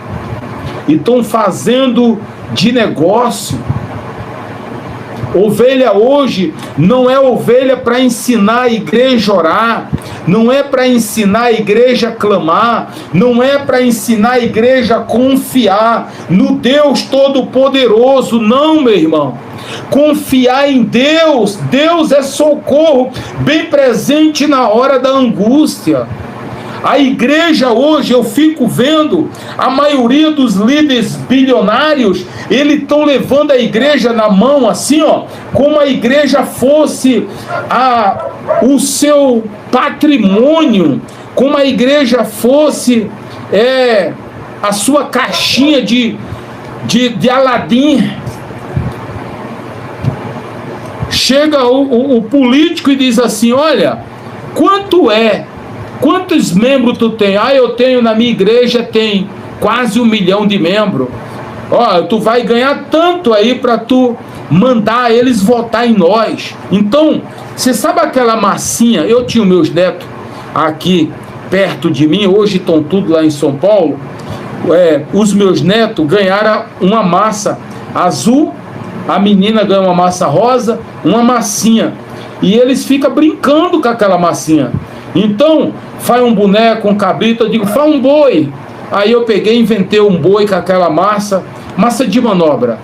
e estão fazendo de negócio. Ovelha hoje não é ovelha para ensinar a igreja a orar, não é para ensinar a igreja a clamar, não é para ensinar a igreja a confiar no Deus Todo-Poderoso, não, meu irmão. Confiar em Deus, Deus é socorro bem presente na hora da angústia. A igreja hoje, eu fico vendo, a maioria dos líderes bilionários, eles estão levando a igreja na mão assim, ó, como a igreja fosse o seu patrimônio, como a igreja fosse a sua caixinha de Aladim. Chega o político e diz assim: olha, quantos membros tu tem? Ah, eu tenho, na minha igreja tem quase 1 milhão de membros. Ó, tu vai ganhar tanto aí para tu mandar eles votar em nós. Então, você sabe aquela massinha? Eu tinha meus netos aqui perto de mim, hoje estão tudo lá em São Paulo. Os meus netos ganharam uma massa azul, a menina ganha uma massa rosa, uma massinha, e eles ficam brincando com aquela massinha. Então, faz um boneco, um cabrito, eu digo, faz um boi. Aí eu peguei e inventei um boi com aquela massa de manobra.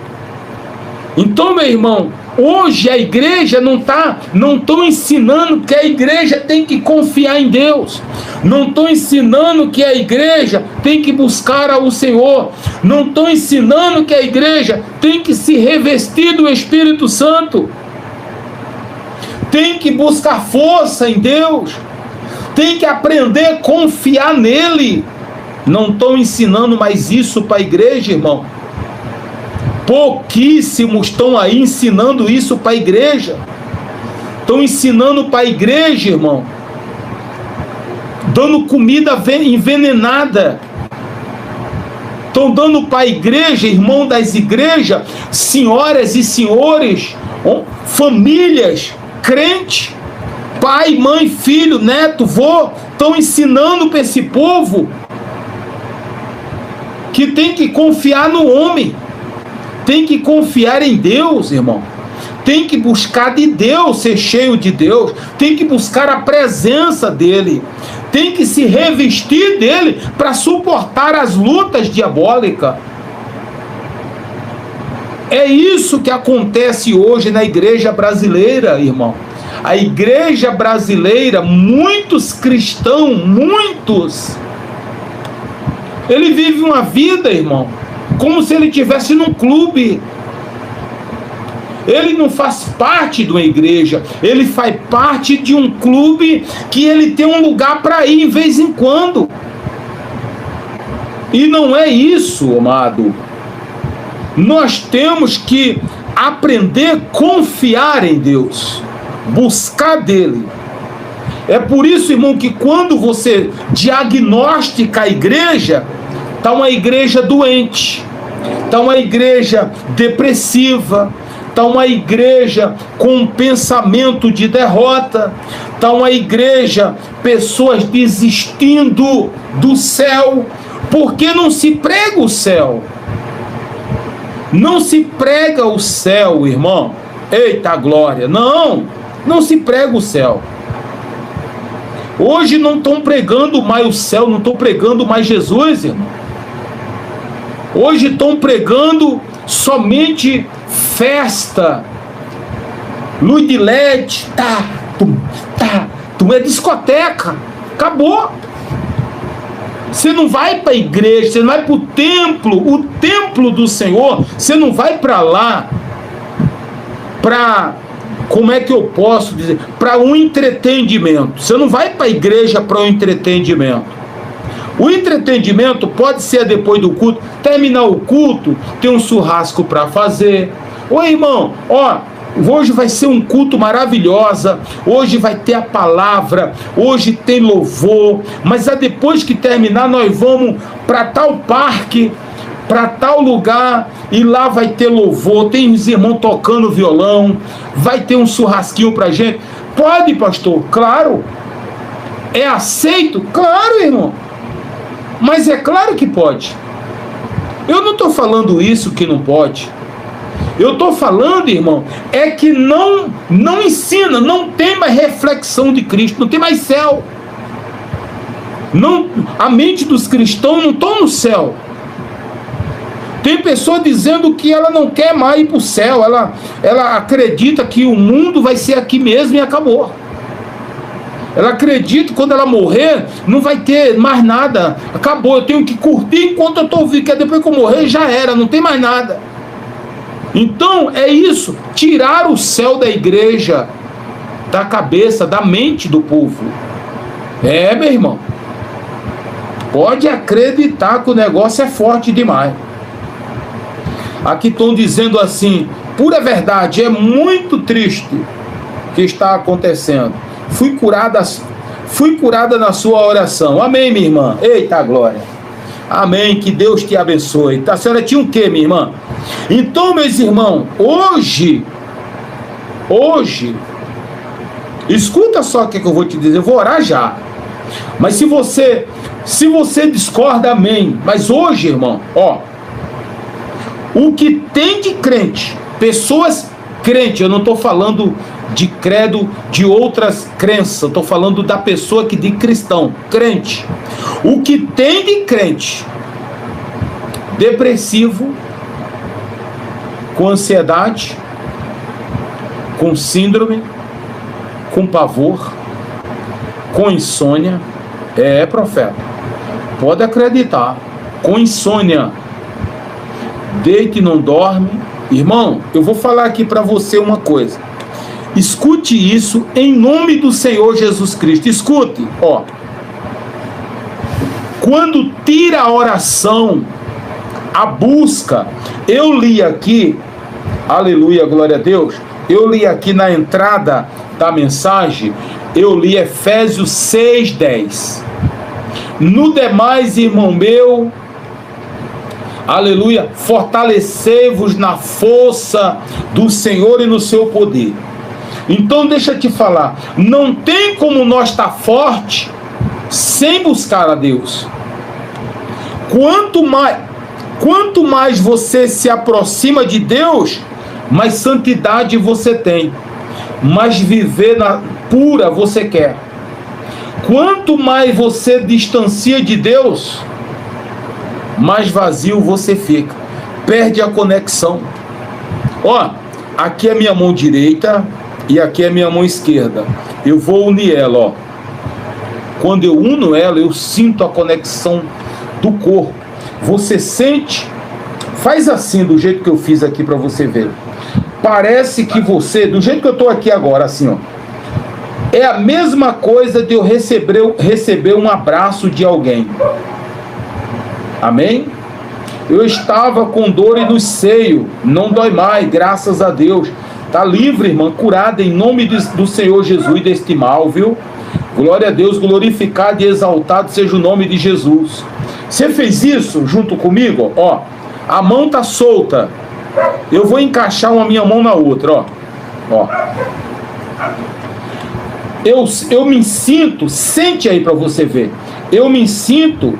Então, meu irmão, hoje a igreja não estão ensinando que a igreja tem que confiar em Deus. Não estão ensinando que a igreja tem que buscar ao Senhor. Não estão ensinando que a igreja tem que se revestir do Espírito Santo. Tem que buscar força em Deus. Tem que aprender a confiar nele. Não estão ensinando mais isso para a igreja, irmão. Pouquíssimos estão aí ensinando isso para a igreja. Estão ensinando para a igreja, irmão, dando comida envenenada. Estão dando para a igreja, irmão das igrejas, senhoras e senhores, famílias, crente, pai, mãe, filho, neto, vô, estão ensinando para esse povo que tem que confiar no homem. Tem que confiar em Deus, irmão. Tem que buscar de Deus, ser cheio de Deus. Tem que buscar a presença dele. Tem que se revestir dele para suportar as lutas diabólicas. É isso que acontece hoje na igreja brasileira, irmão. A igreja brasileira, muitos cristãos, ele vive uma vida, irmão, como se ele estivesse num clube. Ele não faz parte de uma igreja, ele faz parte de um clube que ele tem um lugar para ir em vez em quando. E não é isso, amado. Nós temos que aprender a confiar em Deus, buscar dele. É por isso, irmão, que quando você diagnostica a igreja, está uma igreja doente, está uma igreja depressiva, está uma igreja com um pensamento de derrota, está uma igreja, pessoas desistindo do céu, porque não se prega o céu. Não se prega o céu, irmão. Eita glória, não se prega o céu. Hoje não estão pregando mais o céu, não estão pregando mais Jesus, irmão. Hoje estão pregando somente festa, luz de LED, é discoteca, acabou. Você não vai para a igreja, você não vai para o templo do Senhor, você não vai para lá para, como é que eu posso dizer, para um entretenimento. Você não vai para a igreja para um entretenimento. O entretenimento pode ser depois do culto, terminar o culto, tem um churrasco para fazer. Ô irmão, hoje vai ser um culto maravilhoso, hoje vai ter a palavra, hoje tem louvor, mas depois que terminar nós vamos para tal parque, para tal lugar, e lá vai ter louvor, tem os irmãos tocando violão, vai ter um churrasquinho pra gente. Pode, pastor? Claro. É aceito? Claro, irmão. Mas é claro que pode. Eu não estou falando isso que não pode. Eu estou falando, irmão, é que não ensina, não tem mais reflexão de Cristo, não tem mais céu. Não, a mente dos cristãos não está no céu. Tem pessoa dizendo que ela não quer mais ir para o céu, ela acredita que o mundo vai ser aqui mesmo e acabou. Ela acredita que quando ela morrer, não vai ter mais nada. Acabou, eu tenho que curtir enquanto eu estou vivo, que depois que eu morrer já era, não tem mais nada. Então é isso, tirar o céu da igreja, da cabeça, da mente do povo. Meu irmão, pode acreditar que o negócio é forte demais. Aqui estão dizendo assim, pura verdade, é muito triste o que está acontecendo. Fui curada na sua oração. Amém, minha irmã? Eita glória. Amém, que Deus te abençoe. A senhora tinha o quê, minha irmã? Então, meus irmãos, hoje, escuta só o que eu vou te dizer, eu vou orar já. Mas se você discorda, amém. Mas hoje, irmão, ó, o que tem de crente, pessoas crentes, eu não estou falando de credo de outras crenças, eu estou falando da pessoa que de cristão, crente. O que tem de crente depressivo, com ansiedade, com síndrome, com pavor, com insônia, profeta, pode acreditar, com insônia, deita e não dorme. Irmão, eu vou falar aqui para você uma coisa, escute isso em nome do Senhor Jesus Cristo, escute, ó, quando tira a oração, a busca, eu li aqui, aleluia, glória a Deus, eu li aqui na entrada da mensagem, eu li Efésios 6:10. No demais, irmão meu, aleluia, fortalecei-vos na força do Senhor e no seu poder. Então deixa eu te falar, não tem como nós estar forte sem buscar a Deus. Quanto mais você se aproxima de Deus, mais santidade você tem, mais viver na pura você quer. Quanto mais você distancia de Deus, mais vazio você fica, perde a conexão. Ó, aqui é minha mão direita e aqui é minha mão esquerda, eu vou unir ela, ó. Quando eu uno ela, eu sinto a conexão do corpo. Você sente? Faz assim, do jeito que eu fiz aqui para você ver. Parece que você, do jeito que eu estou aqui agora, assim, ó, é a mesma coisa de eu receber um abraço de alguém. Amém? Eu estava com dor no seio, não dói mais, graças a Deus. Está livre, irmã, curada em nome do Senhor Jesus deste mal, viu? Glória a Deus, glorificado e exaltado seja o nome de Jesus. Você fez isso junto comigo? Ó, a mão tá solta. Eu vou encaixar uma minha mão na outra, ó. Eu me sinto, sente aí para você ver. Eu me sinto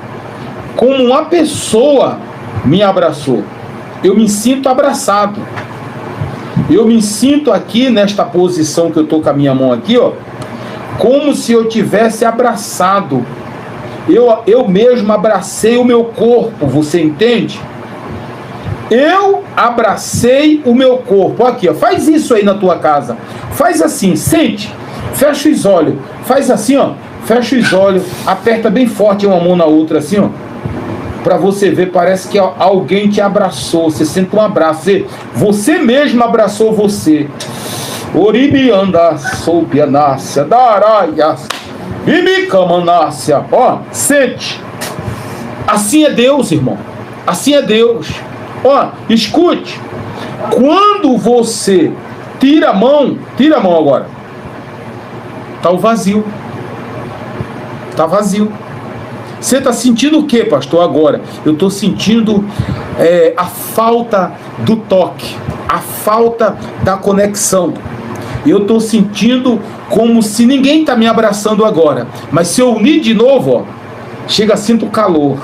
como uma pessoa me abraçou. Eu me sinto abraçado. Eu me sinto aqui nesta posição que eu tô com a minha mão aqui, ó, como se eu tivesse abraçado. Eu mesmo abracei o meu corpo, você entende? Eu abracei o meu corpo. Aqui, ó, faz isso aí na tua casa. Faz assim, sente. Fecha os olhos. Faz assim, ó. Fecha os olhos. Aperta bem forte uma mão na outra, assim, ó. Pra você ver, parece que alguém te abraçou. Você sente um abraço. Você mesmo abraçou você. Oribianda, soubianácia, daraias, bibicamanácia. Ó, sente. Assim é Deus, irmão. Assim é Deus. Ó, escute. Quando você tira a mão agora. Tá o vazio. Tá vazio. Você está sentindo o que, pastor, agora? Eu estou sentindo a falta do toque, a falta da conexão. Eu estou sentindo como se ninguém está me abraçando agora. Mas se eu unir de novo, ó, chega, sinto calor.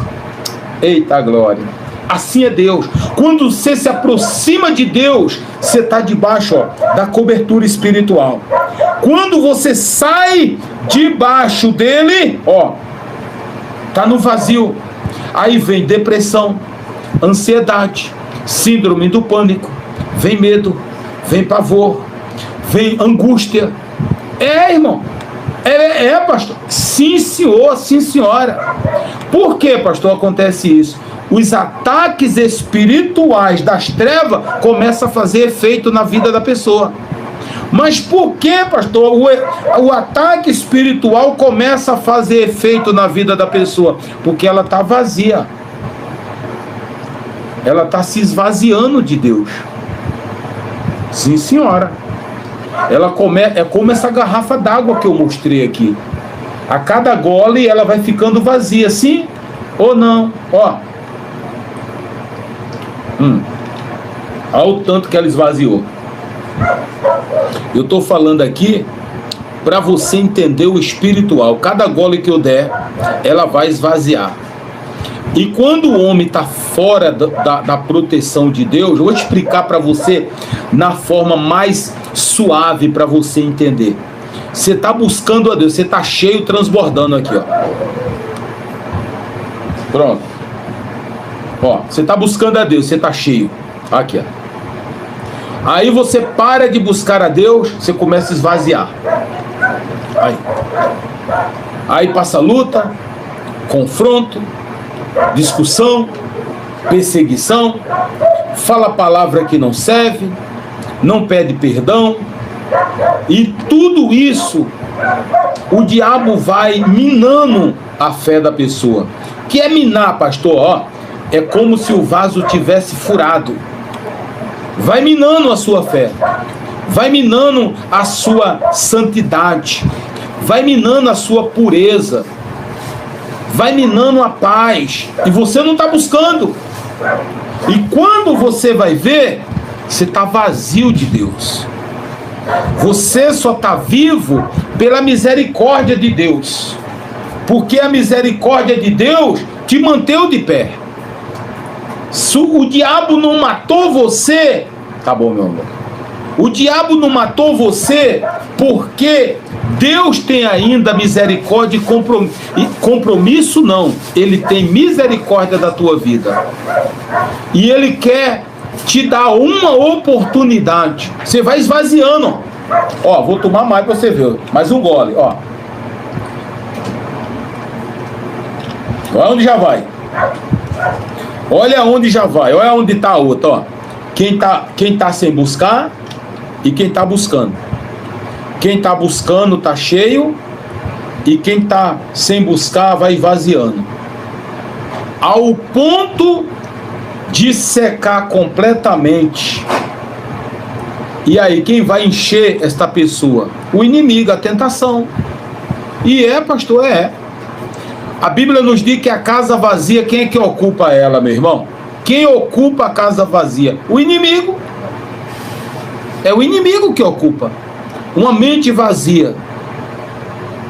Eita glória. Assim é Deus. Quando você se aproxima de Deus, você está debaixo, ó, da cobertura espiritual. Quando você sai debaixo dele, ó, tá no vazio. Aí vem depressão, ansiedade, síndrome do pânico, vem medo, vem pavor, vem angústia. Irmão, pastor. Sim, senhor, sim, senhora. Por que, pastor, acontece isso? Os ataques espirituais das trevas começam a fazer efeito na vida da pessoa. Mas por que, pastor, o ataque espiritual começa a fazer efeito na vida da pessoa? Porque ela está vazia. Ela está se esvaziando de Deus. Sim, senhora. É como essa garrafa d'água que eu mostrei aqui. A cada gole ela vai ficando vazia, sim ou não? Ó. Olha o tanto que ela esvaziou. Eu estou falando aqui para você entender o espiritual. Cada gole que eu der, ela vai esvaziar. E quando o homem está fora da proteção de Deus, eu vou explicar para você na forma mais suave para você entender. Você está buscando a Deus, você está cheio, transbordando aqui, ó. Pronto. Ó, você está buscando a Deus, você está cheio. Aqui, ó. Aí você para de buscar a Deus, você começa a esvaziar. Aí passa luta, confronto, discussão, perseguição, fala palavra que não serve, não pede perdão, e tudo isso o diabo vai minando a fé da pessoa. O que é minar, pastor? Ó, é como se o vaso tivesse furado. Vai minando a sua fé, vai minando a sua santidade, vai minando a sua pureza, vai minando a paz, e você não está buscando. E quando você vai ver, você está vazio de Deus. Você só está vivo pela misericórdia de Deus, porque a misericórdia de Deus te manteve de pé. Se o diabo não matou você, tá bom, meu amor. O diabo não matou você porque Deus tem ainda misericórdia e compromisso não. Ele tem misericórdia da tua vida. E Ele quer te dar uma oportunidade. Você vai esvaziando. Ó, vou tomar mais pra você ver. Mais um gole, ó. Olha onde já vai. Olha onde já vai. Olha onde tá a outra, ó. Quem tá sem buscar e quem tá buscando. Quem tá buscando tá cheio e quem tá sem buscar vai esvaziando. Ao ponto de secar completamente. E aí, quem vai encher esta pessoa? O inimigo, a tentação. E pastor, A Bíblia nos diz que a casa vazia, quem é que ocupa ela, meu irmão? Quem ocupa a casa vazia? O inimigo. É o inimigo que ocupa. Uma mente vazia.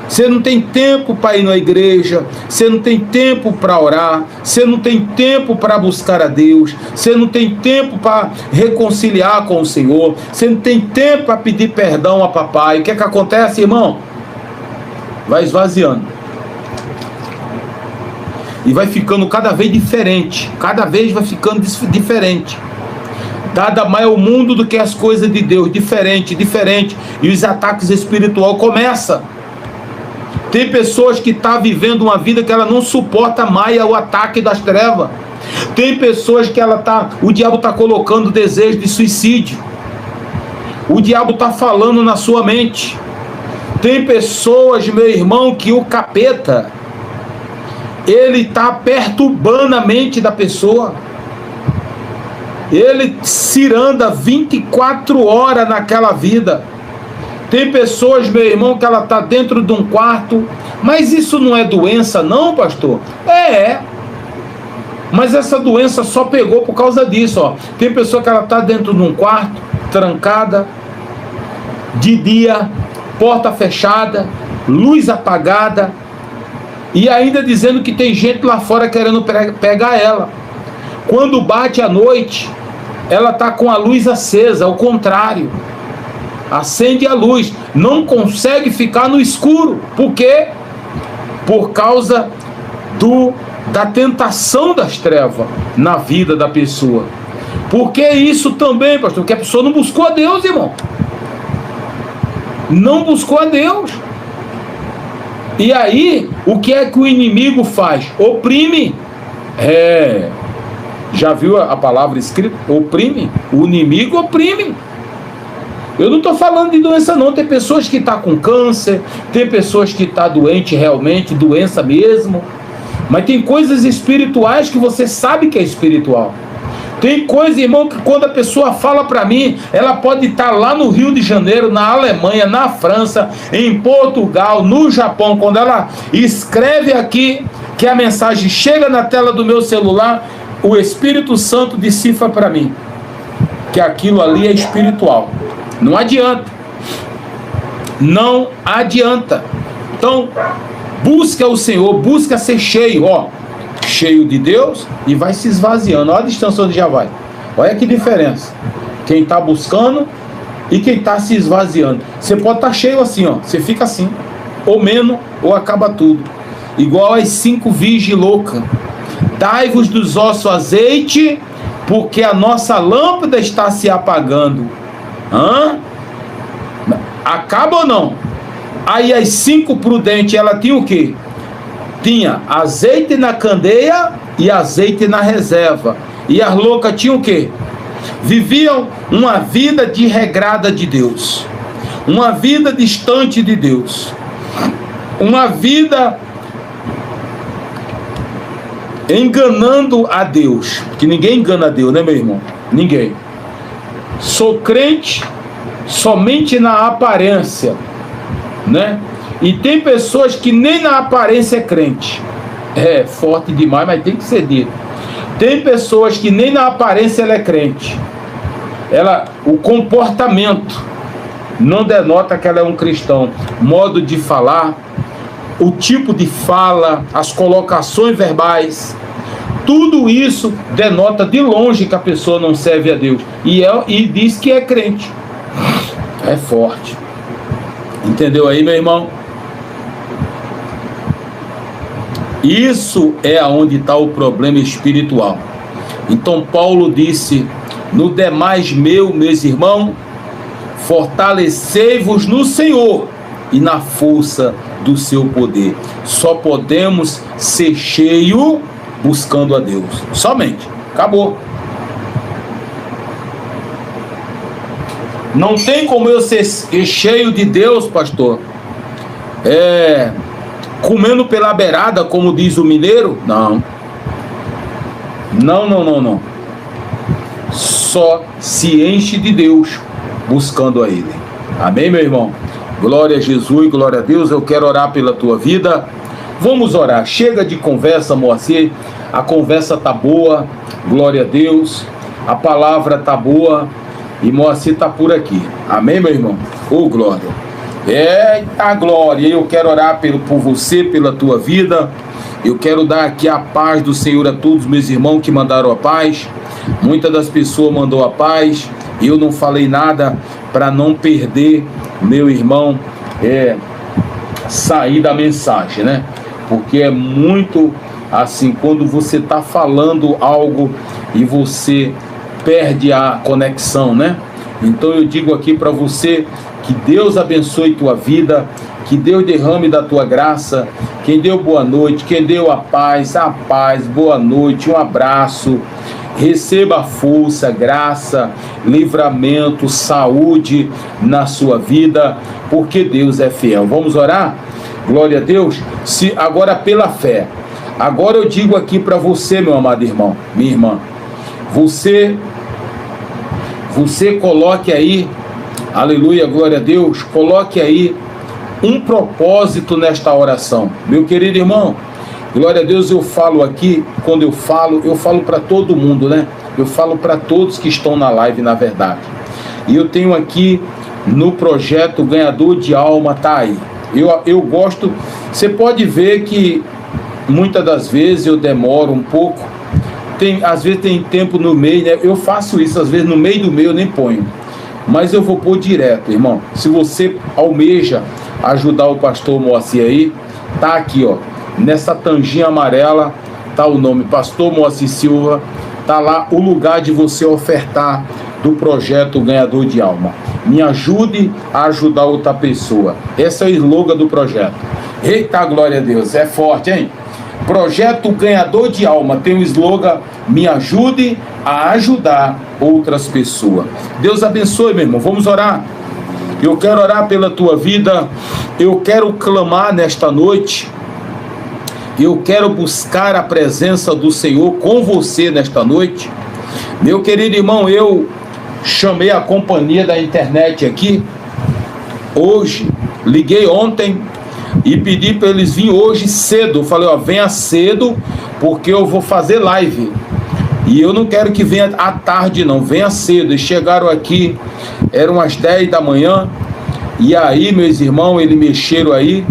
Você não tem tempo para ir na igreja, você não tem tempo para orar, você não tem tempo para buscar a Deus, você não tem tempo para reconciliar com o Senhor, você não tem tempo para pedir perdão a papai. O que é que acontece, irmão? Vai esvaziando. E vai ficando cada vez diferente, cada vez vai ficando diferente. Nada mais o mundo do que as coisas de Deus, diferente, e os ataques espirituais começam. Tem pessoas que estão vivendo uma vida que ela não suporta mais o ataque das trevas. Tem pessoas que o diabo está colocando desejo de suicídio. O diabo está falando na sua mente. Tem pessoas, meu irmão, que o capeta, ele está perturbando a mente da pessoa. Ele ciranda 24 horas naquela vida. Tem pessoas, meu irmão, que ela está dentro de um quarto. Mas isso não é doença não, pastor? Mas essa doença só pegou por causa disso, ó. Tem pessoa que ela está dentro de um quarto, trancada, de dia, porta fechada, luz apagada, e ainda dizendo que tem gente lá fora querendo pegar ela. Quando bate a noite, ela está com a luz acesa, ao contrário. Acende a luz, não consegue ficar no escuro. Por quê? Por causa da tentação das trevas na vida da pessoa. Porque isso também, pastor, porque a pessoa não buscou a Deus, irmão. Não buscou a Deus. E aí, o que é que o inimigo faz? Oprime. Já viu a palavra escrita? Oprime. O inimigo oprime. Eu não estou falando de doença não. Tem pessoas que estão com câncer, tem pessoas que estão doentes realmente, doença mesmo. Mas tem coisas espirituais que você sabe que é espiritual. Tem coisa, irmão, que quando a pessoa fala para mim, ela pode estar lá no Rio de Janeiro, na Alemanha, na França, em Portugal, no Japão. Quando ela escreve aqui, que a mensagem chega na tela do meu celular, o Espírito Santo decifra para mim que aquilo ali é espiritual. Não adianta. Não adianta. Então, busca o Senhor, busca ser cheio, ó. Cheio de Deus e vai se esvaziando. Olha a distância onde já vai. Olha que diferença. Quem está buscando e quem está se esvaziando. Você pode estar cheio assim, ó. Você fica assim. Ou menos, ou acaba tudo. Igual as 5 virgens loucas. Dai-vos dos ossos azeite, porque a nossa lâmpada está se apagando. Hã? Acaba ou não? Aí as 5 prudentes, ela tinha o quê? Tinha azeite na candeia e azeite na reserva. E as loucas tinham o quê? Viviam uma vida desregrada de Deus. Uma vida distante de Deus. Uma vida enganando a Deus. Que ninguém engana a Deus, né, meu irmão? Ninguém. Sou crente somente na aparência, né? E tem pessoas que nem na aparência é crente. É forte demais, mas tem que ser dito. Tem pessoas que nem na aparência ela é crente. O comportamento não denota que ela é um cristão. Modo de falar, o tipo de fala, as colocações verbais, tudo isso denota de longe que a pessoa não serve a Deus. E diz que é crente. É forte. Entendeu aí, meu irmão? Isso é onde está o problema espiritual. Então Paulo disse: no demais, meus irmãos, fortalecei-vos no Senhor e na força do seu poder. Só podemos ser cheio buscando a Deus. Somente. Acabou. Não tem como eu ser cheio de Deus, pastor, comendo pela beirada, como diz o mineiro. Não. Não. Só se enche de Deus buscando a Ele. Amém, meu irmão? Glória a Jesus, glória a Deus. Eu quero orar pela tua vida. Vamos orar. Chega de conversa, Moacir. A conversa tá boa. Glória a Deus. A palavra tá boa. E Moacir tá por aqui. Amém, meu irmão? Ô, glória. Eita glória. Eu quero orar por você, pela tua vida. Eu quero dar aqui a paz do Senhor a todos meus irmãos que mandaram a paz. Muitas das pessoas mandou a paz. Eu não falei nada para não perder, meu irmão, sair da mensagem, né? Porque é muito assim, quando você está falando algo e você perde a conexão, né? Então eu digo aqui para você que Deus abençoe tua vida, que Deus derrame da tua graça. Quem deu boa noite, quem deu a paz, boa noite, um abraço. Receba força, graça, livramento, saúde na sua vida, porque Deus é fiel. Vamos orar? Glória a Deus. Agora pela fé. Agora eu digo aqui para você, meu amado irmão, minha irmã, você coloque aí, aleluia, glória a Deus, coloque aí um propósito nesta oração. Meu querido irmão, glória a Deus, eu falo aqui, quando eu falo para todo mundo, né? Eu falo para todos que estão na live, na verdade. E eu tenho aqui no projeto Ganhador de Alma, tá aí. Eu gosto, você pode ver que muitas das vezes eu demoro um pouco. Às vezes tem tempo no meio, né? Eu faço isso, às vezes no meio do meio eu nem ponho. Mas eu vou pôr direto, irmão. Se você almeja ajudar o pastor Moacir aí, tá aqui, ó. Nessa tanjinha amarela tá o nome Pastor Moacir Silva. Tá lá o lugar de você ofertar do projeto Ganhador de Alma. Me ajude a ajudar outra pessoa. Esse é o slogan do projeto. Eita, glória a Deus. É forte, hein? Projeto Ganhador de Alma tem o slogan: me ajude a ajudar outras pessoas. Deus abençoe, meu irmão. Vamos orar. Eu quero orar pela tua vida. Eu quero clamar nesta noite. Eu quero buscar a presença do Senhor com você nesta noite. Meu querido irmão, eu chamei a companhia da internet aqui hoje, liguei ontem e pedi para eles virem hoje cedo. Eu falei, ó, venha cedo porque eu vou fazer live. E eu não quero que venha à tarde não, venha cedo. Eles chegaram aqui, eram as 10 da manhã, e aí, meus irmãos, eles mexeram aí,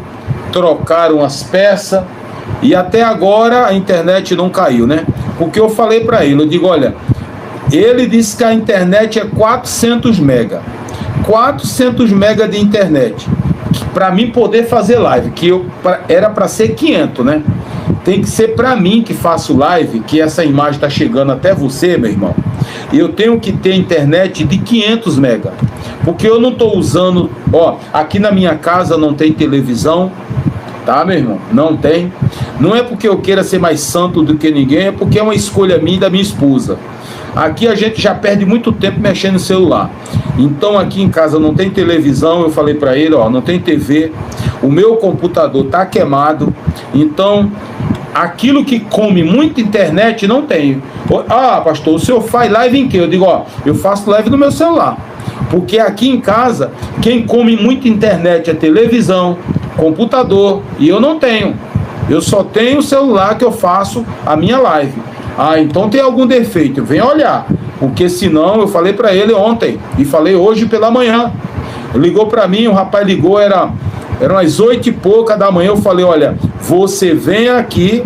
trocaram as peças, e até agora a internet não caiu, né? Porque eu falei para ele, eu digo, olha, ele disse que a internet é 400 mega. 400 mega de internet. Para mim poder fazer live, que era para ser 500, né? Tem que ser para mim que faço live, que essa imagem está chegando até você, meu irmão. Eu tenho que ter internet de 500 mega. Porque eu não estou usando... Ó, aqui na minha casa não tem televisão, tá, meu irmão? Não tem. Não é porque eu queira ser mais santo do que ninguém, é porque é uma escolha minha e da minha esposa. Aqui a gente já perde muito tempo mexendo no celular. Então aqui em casa não tem televisão, eu falei para ele, ó, não tem TV. O meu computador tá queimado. Então, aquilo que come muita internet não tem. Ah, pastor, o senhor faz live em quê? Eu digo, ó, eu faço live no meu celular. Porque aqui em casa, quem come muita internet é televisão, computador, e eu não tenho. Eu só tenho o celular que eu faço a minha live. Ah, então tem algum defeito, vem olhar. Porque senão, eu falei para ele ontem, e falei hoje pela manhã. Ligou para mim, o rapaz ligou, eram as 8 e pouca da manhã, eu falei, olha, você vem aqui,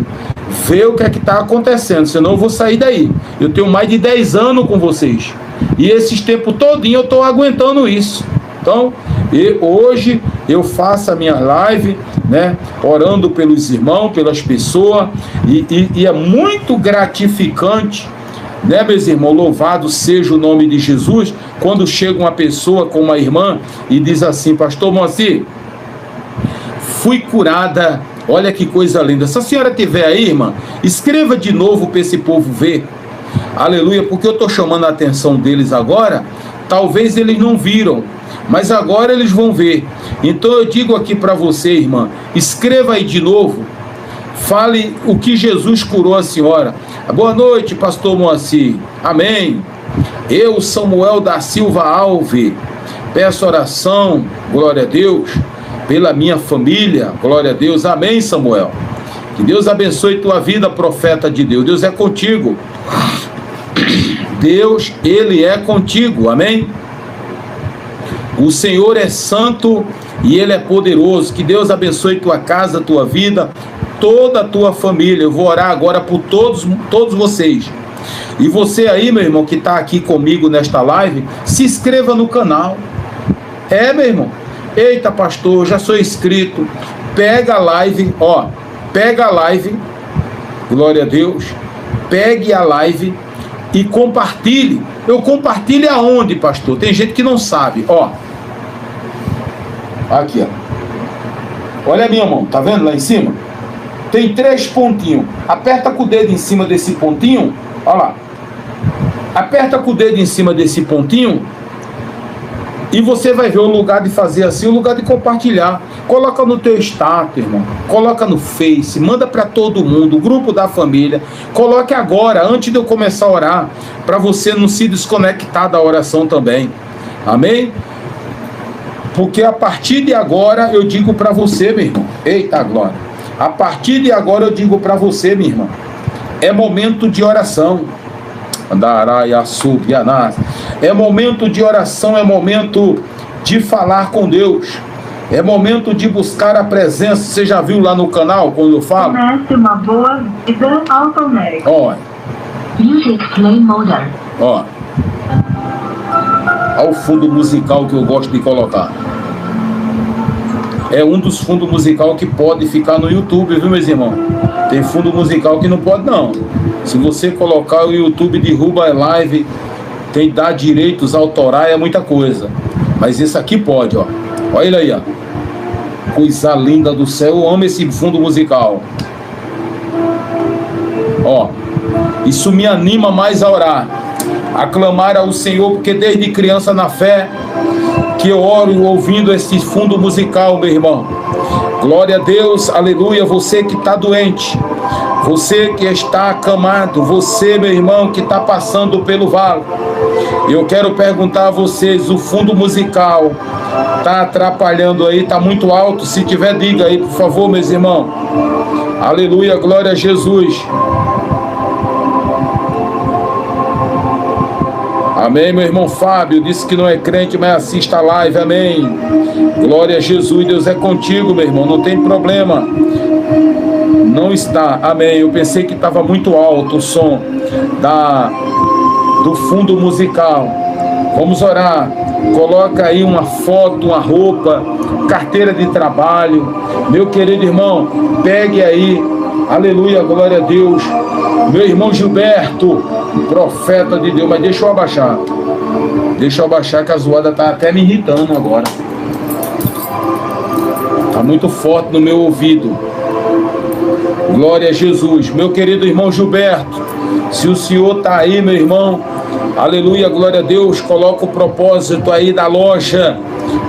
vê o que é que está acontecendo, senão eu vou sair daí. Eu tenho mais de 10 anos com vocês. E esses tempos todinho eu estou aguentando isso. Então, hoje eu faço a minha live, né, orando pelos irmãos, pelas pessoas, e é muito gratificante, né, meus irmãos, louvado seja o nome de Jesus, quando chega uma pessoa com uma irmã e diz assim, pastor Moacir, fui curada, olha que coisa linda. Se a senhora tiver aí, irmã, escreva de novo para esse povo ver, aleluia, porque eu estou chamando a atenção deles agora, talvez eles não viram, mas agora eles vão ver. Então eu digo aqui para você, irmã, escreva aí de novo, fale o que Jesus curou a senhora. Boa noite, pastor Moacir, amém. Eu, Samuel da Silva Alves, peço oração, glória a Deus, pela minha família, glória a Deus, amém, Samuel. Que Deus abençoe tua vida, profeta de Deus. Deus é contigo. Deus, Ele é contigo, amém? O Senhor é santo e Ele é poderoso. Que Deus abençoe tua casa, tua vida, toda a tua família. Eu vou orar agora por todos vocês. E você aí, meu irmão, que está aqui comigo nesta live, se inscreva no canal. Meu irmão. Eita, pastor, eu já sou inscrito. Pega a live, ó. Pega a live. Glória a Deus. Pegue a live e compartilhe. Eu compartilho aonde, pastor? Tem gente que não sabe, ó. Aqui, ó. Olha a minha mão, tá vendo lá em cima? Tem 3 pontinhos. Aperta com o dedo em cima desse pontinho, ó lá. Aperta com o dedo em cima desse pontinho e você vai ver o lugar de fazer assim, o lugar de compartilhar. Coloca no teu status, irmão. Coloca no Face, manda para todo mundo, o grupo da família. Coloque agora, antes de eu começar a orar, para você não se desconectar da oração também. Amém? Porque a partir de agora eu digo para você, meu irmão. Eita glória. A partir de agora eu digo para você, minha irmã. É momento de oração. É momento de oração, é momento de falar com Deus. É momento de buscar a presença. Você já viu lá no canal quando eu falo? Comece uma boa vida automática. Ó. Music play mode. Ó. Olha o fundo musical que eu gosto de colocar. É um dos fundos musical que pode ficar no YouTube, viu, meus irmãos? Tem fundo musical que não pode, não. Se você colocar o YouTube, derruba a live, tem dar direitos autorais, é muita coisa. Mas esse aqui pode, ó. Olha ele aí, ó. Coisa linda do céu, eu amo esse fundo musical. Ó. Isso me anima mais a orar, a clamar ao Senhor, porque desde criança na fé que eu oro ouvindo esse fundo musical, meu irmão. Glória a Deus, aleluia. Você que está doente, você que está acamado, você, meu irmão, que está passando pelo vale. Eu quero perguntar a vocês, o fundo musical está atrapalhando aí, está muito alto? Se tiver, diga aí, por favor, meus irmãos. Aleluia, glória a Jesus. Amém, meu irmão Fábio, disse que não é crente, mas assista a live, amém. Glória a Jesus, Deus é contigo, meu irmão, não tem problema. Não está, amém. Eu pensei que estava muito alto o som do fundo musical. Vamos orar. Coloca aí uma foto, uma roupa, carteira de trabalho. Meu querido irmão, pegue aí, aleluia, glória a Deus. Meu irmão Gilberto, profeta de Deus, mas deixa eu abaixar. Deixa eu abaixar que a zoada tá até me irritando agora. Tá muito forte no meu ouvido. Glória a Jesus. Meu querido irmão Gilberto, se o senhor tá aí, meu irmão, aleluia, glória a Deus, coloca o propósito aí da loja.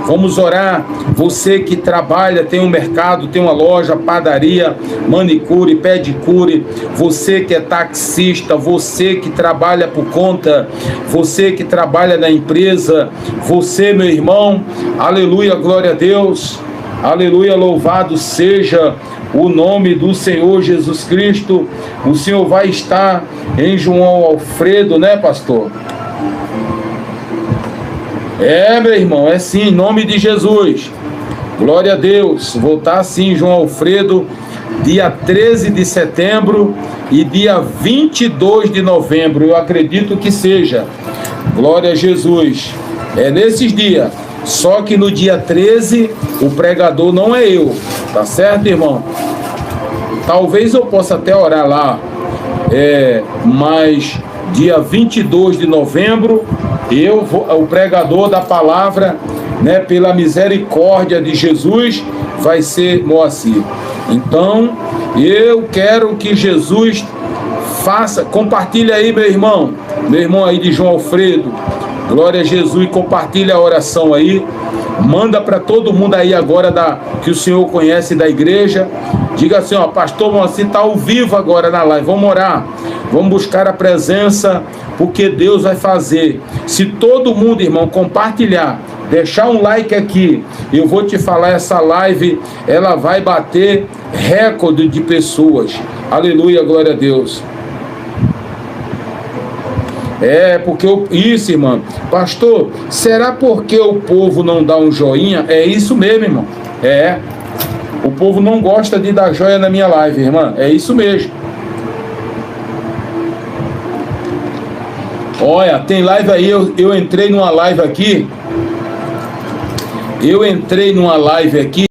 Vamos orar. Você que trabalha, tem um mercado, tem uma loja, padaria, manicure, pedicure, você que é taxista, você que trabalha por conta, você que trabalha na empresa, você, meu irmão, aleluia, glória a Deus, aleluia, louvado seja o nome do Senhor Jesus Cristo. O Senhor vai estar em João Alfredo, né, pastor? É, meu irmão, é sim, em nome de Jesus. Glória a Deus. Vou estar sim, João Alfredo, dia 13 de setembro e dia 22 de novembro. Eu acredito que seja. Glória a Jesus. É nesses dias. Só que no dia 13, o pregador não é eu. Tá certo, irmão? Talvez eu possa até orar lá. Mas dia 22 de novembro, o pregador da palavra, né, pela misericórdia de Jesus, vai ser Moacir. Então, eu quero que Jesus faça, compartilha aí, meu irmão aí de João Alfredo, glória a Jesus, compartilha a oração aí, manda para todo mundo aí agora que o Senhor conhece da igreja, diga assim, ó, pastor Moacir está ao vivo agora na live, vamos orar, vamos buscar a presença, porque Deus vai fazer. Se todo mundo, irmão, compartilhar, deixar um like aqui, eu vou te falar, essa live, ela vai bater recorde de pessoas. Aleluia, glória a Deus. Porque isso, irmão. Pastor, será porque o povo não dá um joinha? É isso mesmo, irmão. O povo não gosta de dar joia na minha live, irmã. É isso mesmo. Olha, tem live aí, eu entrei numa live aqui.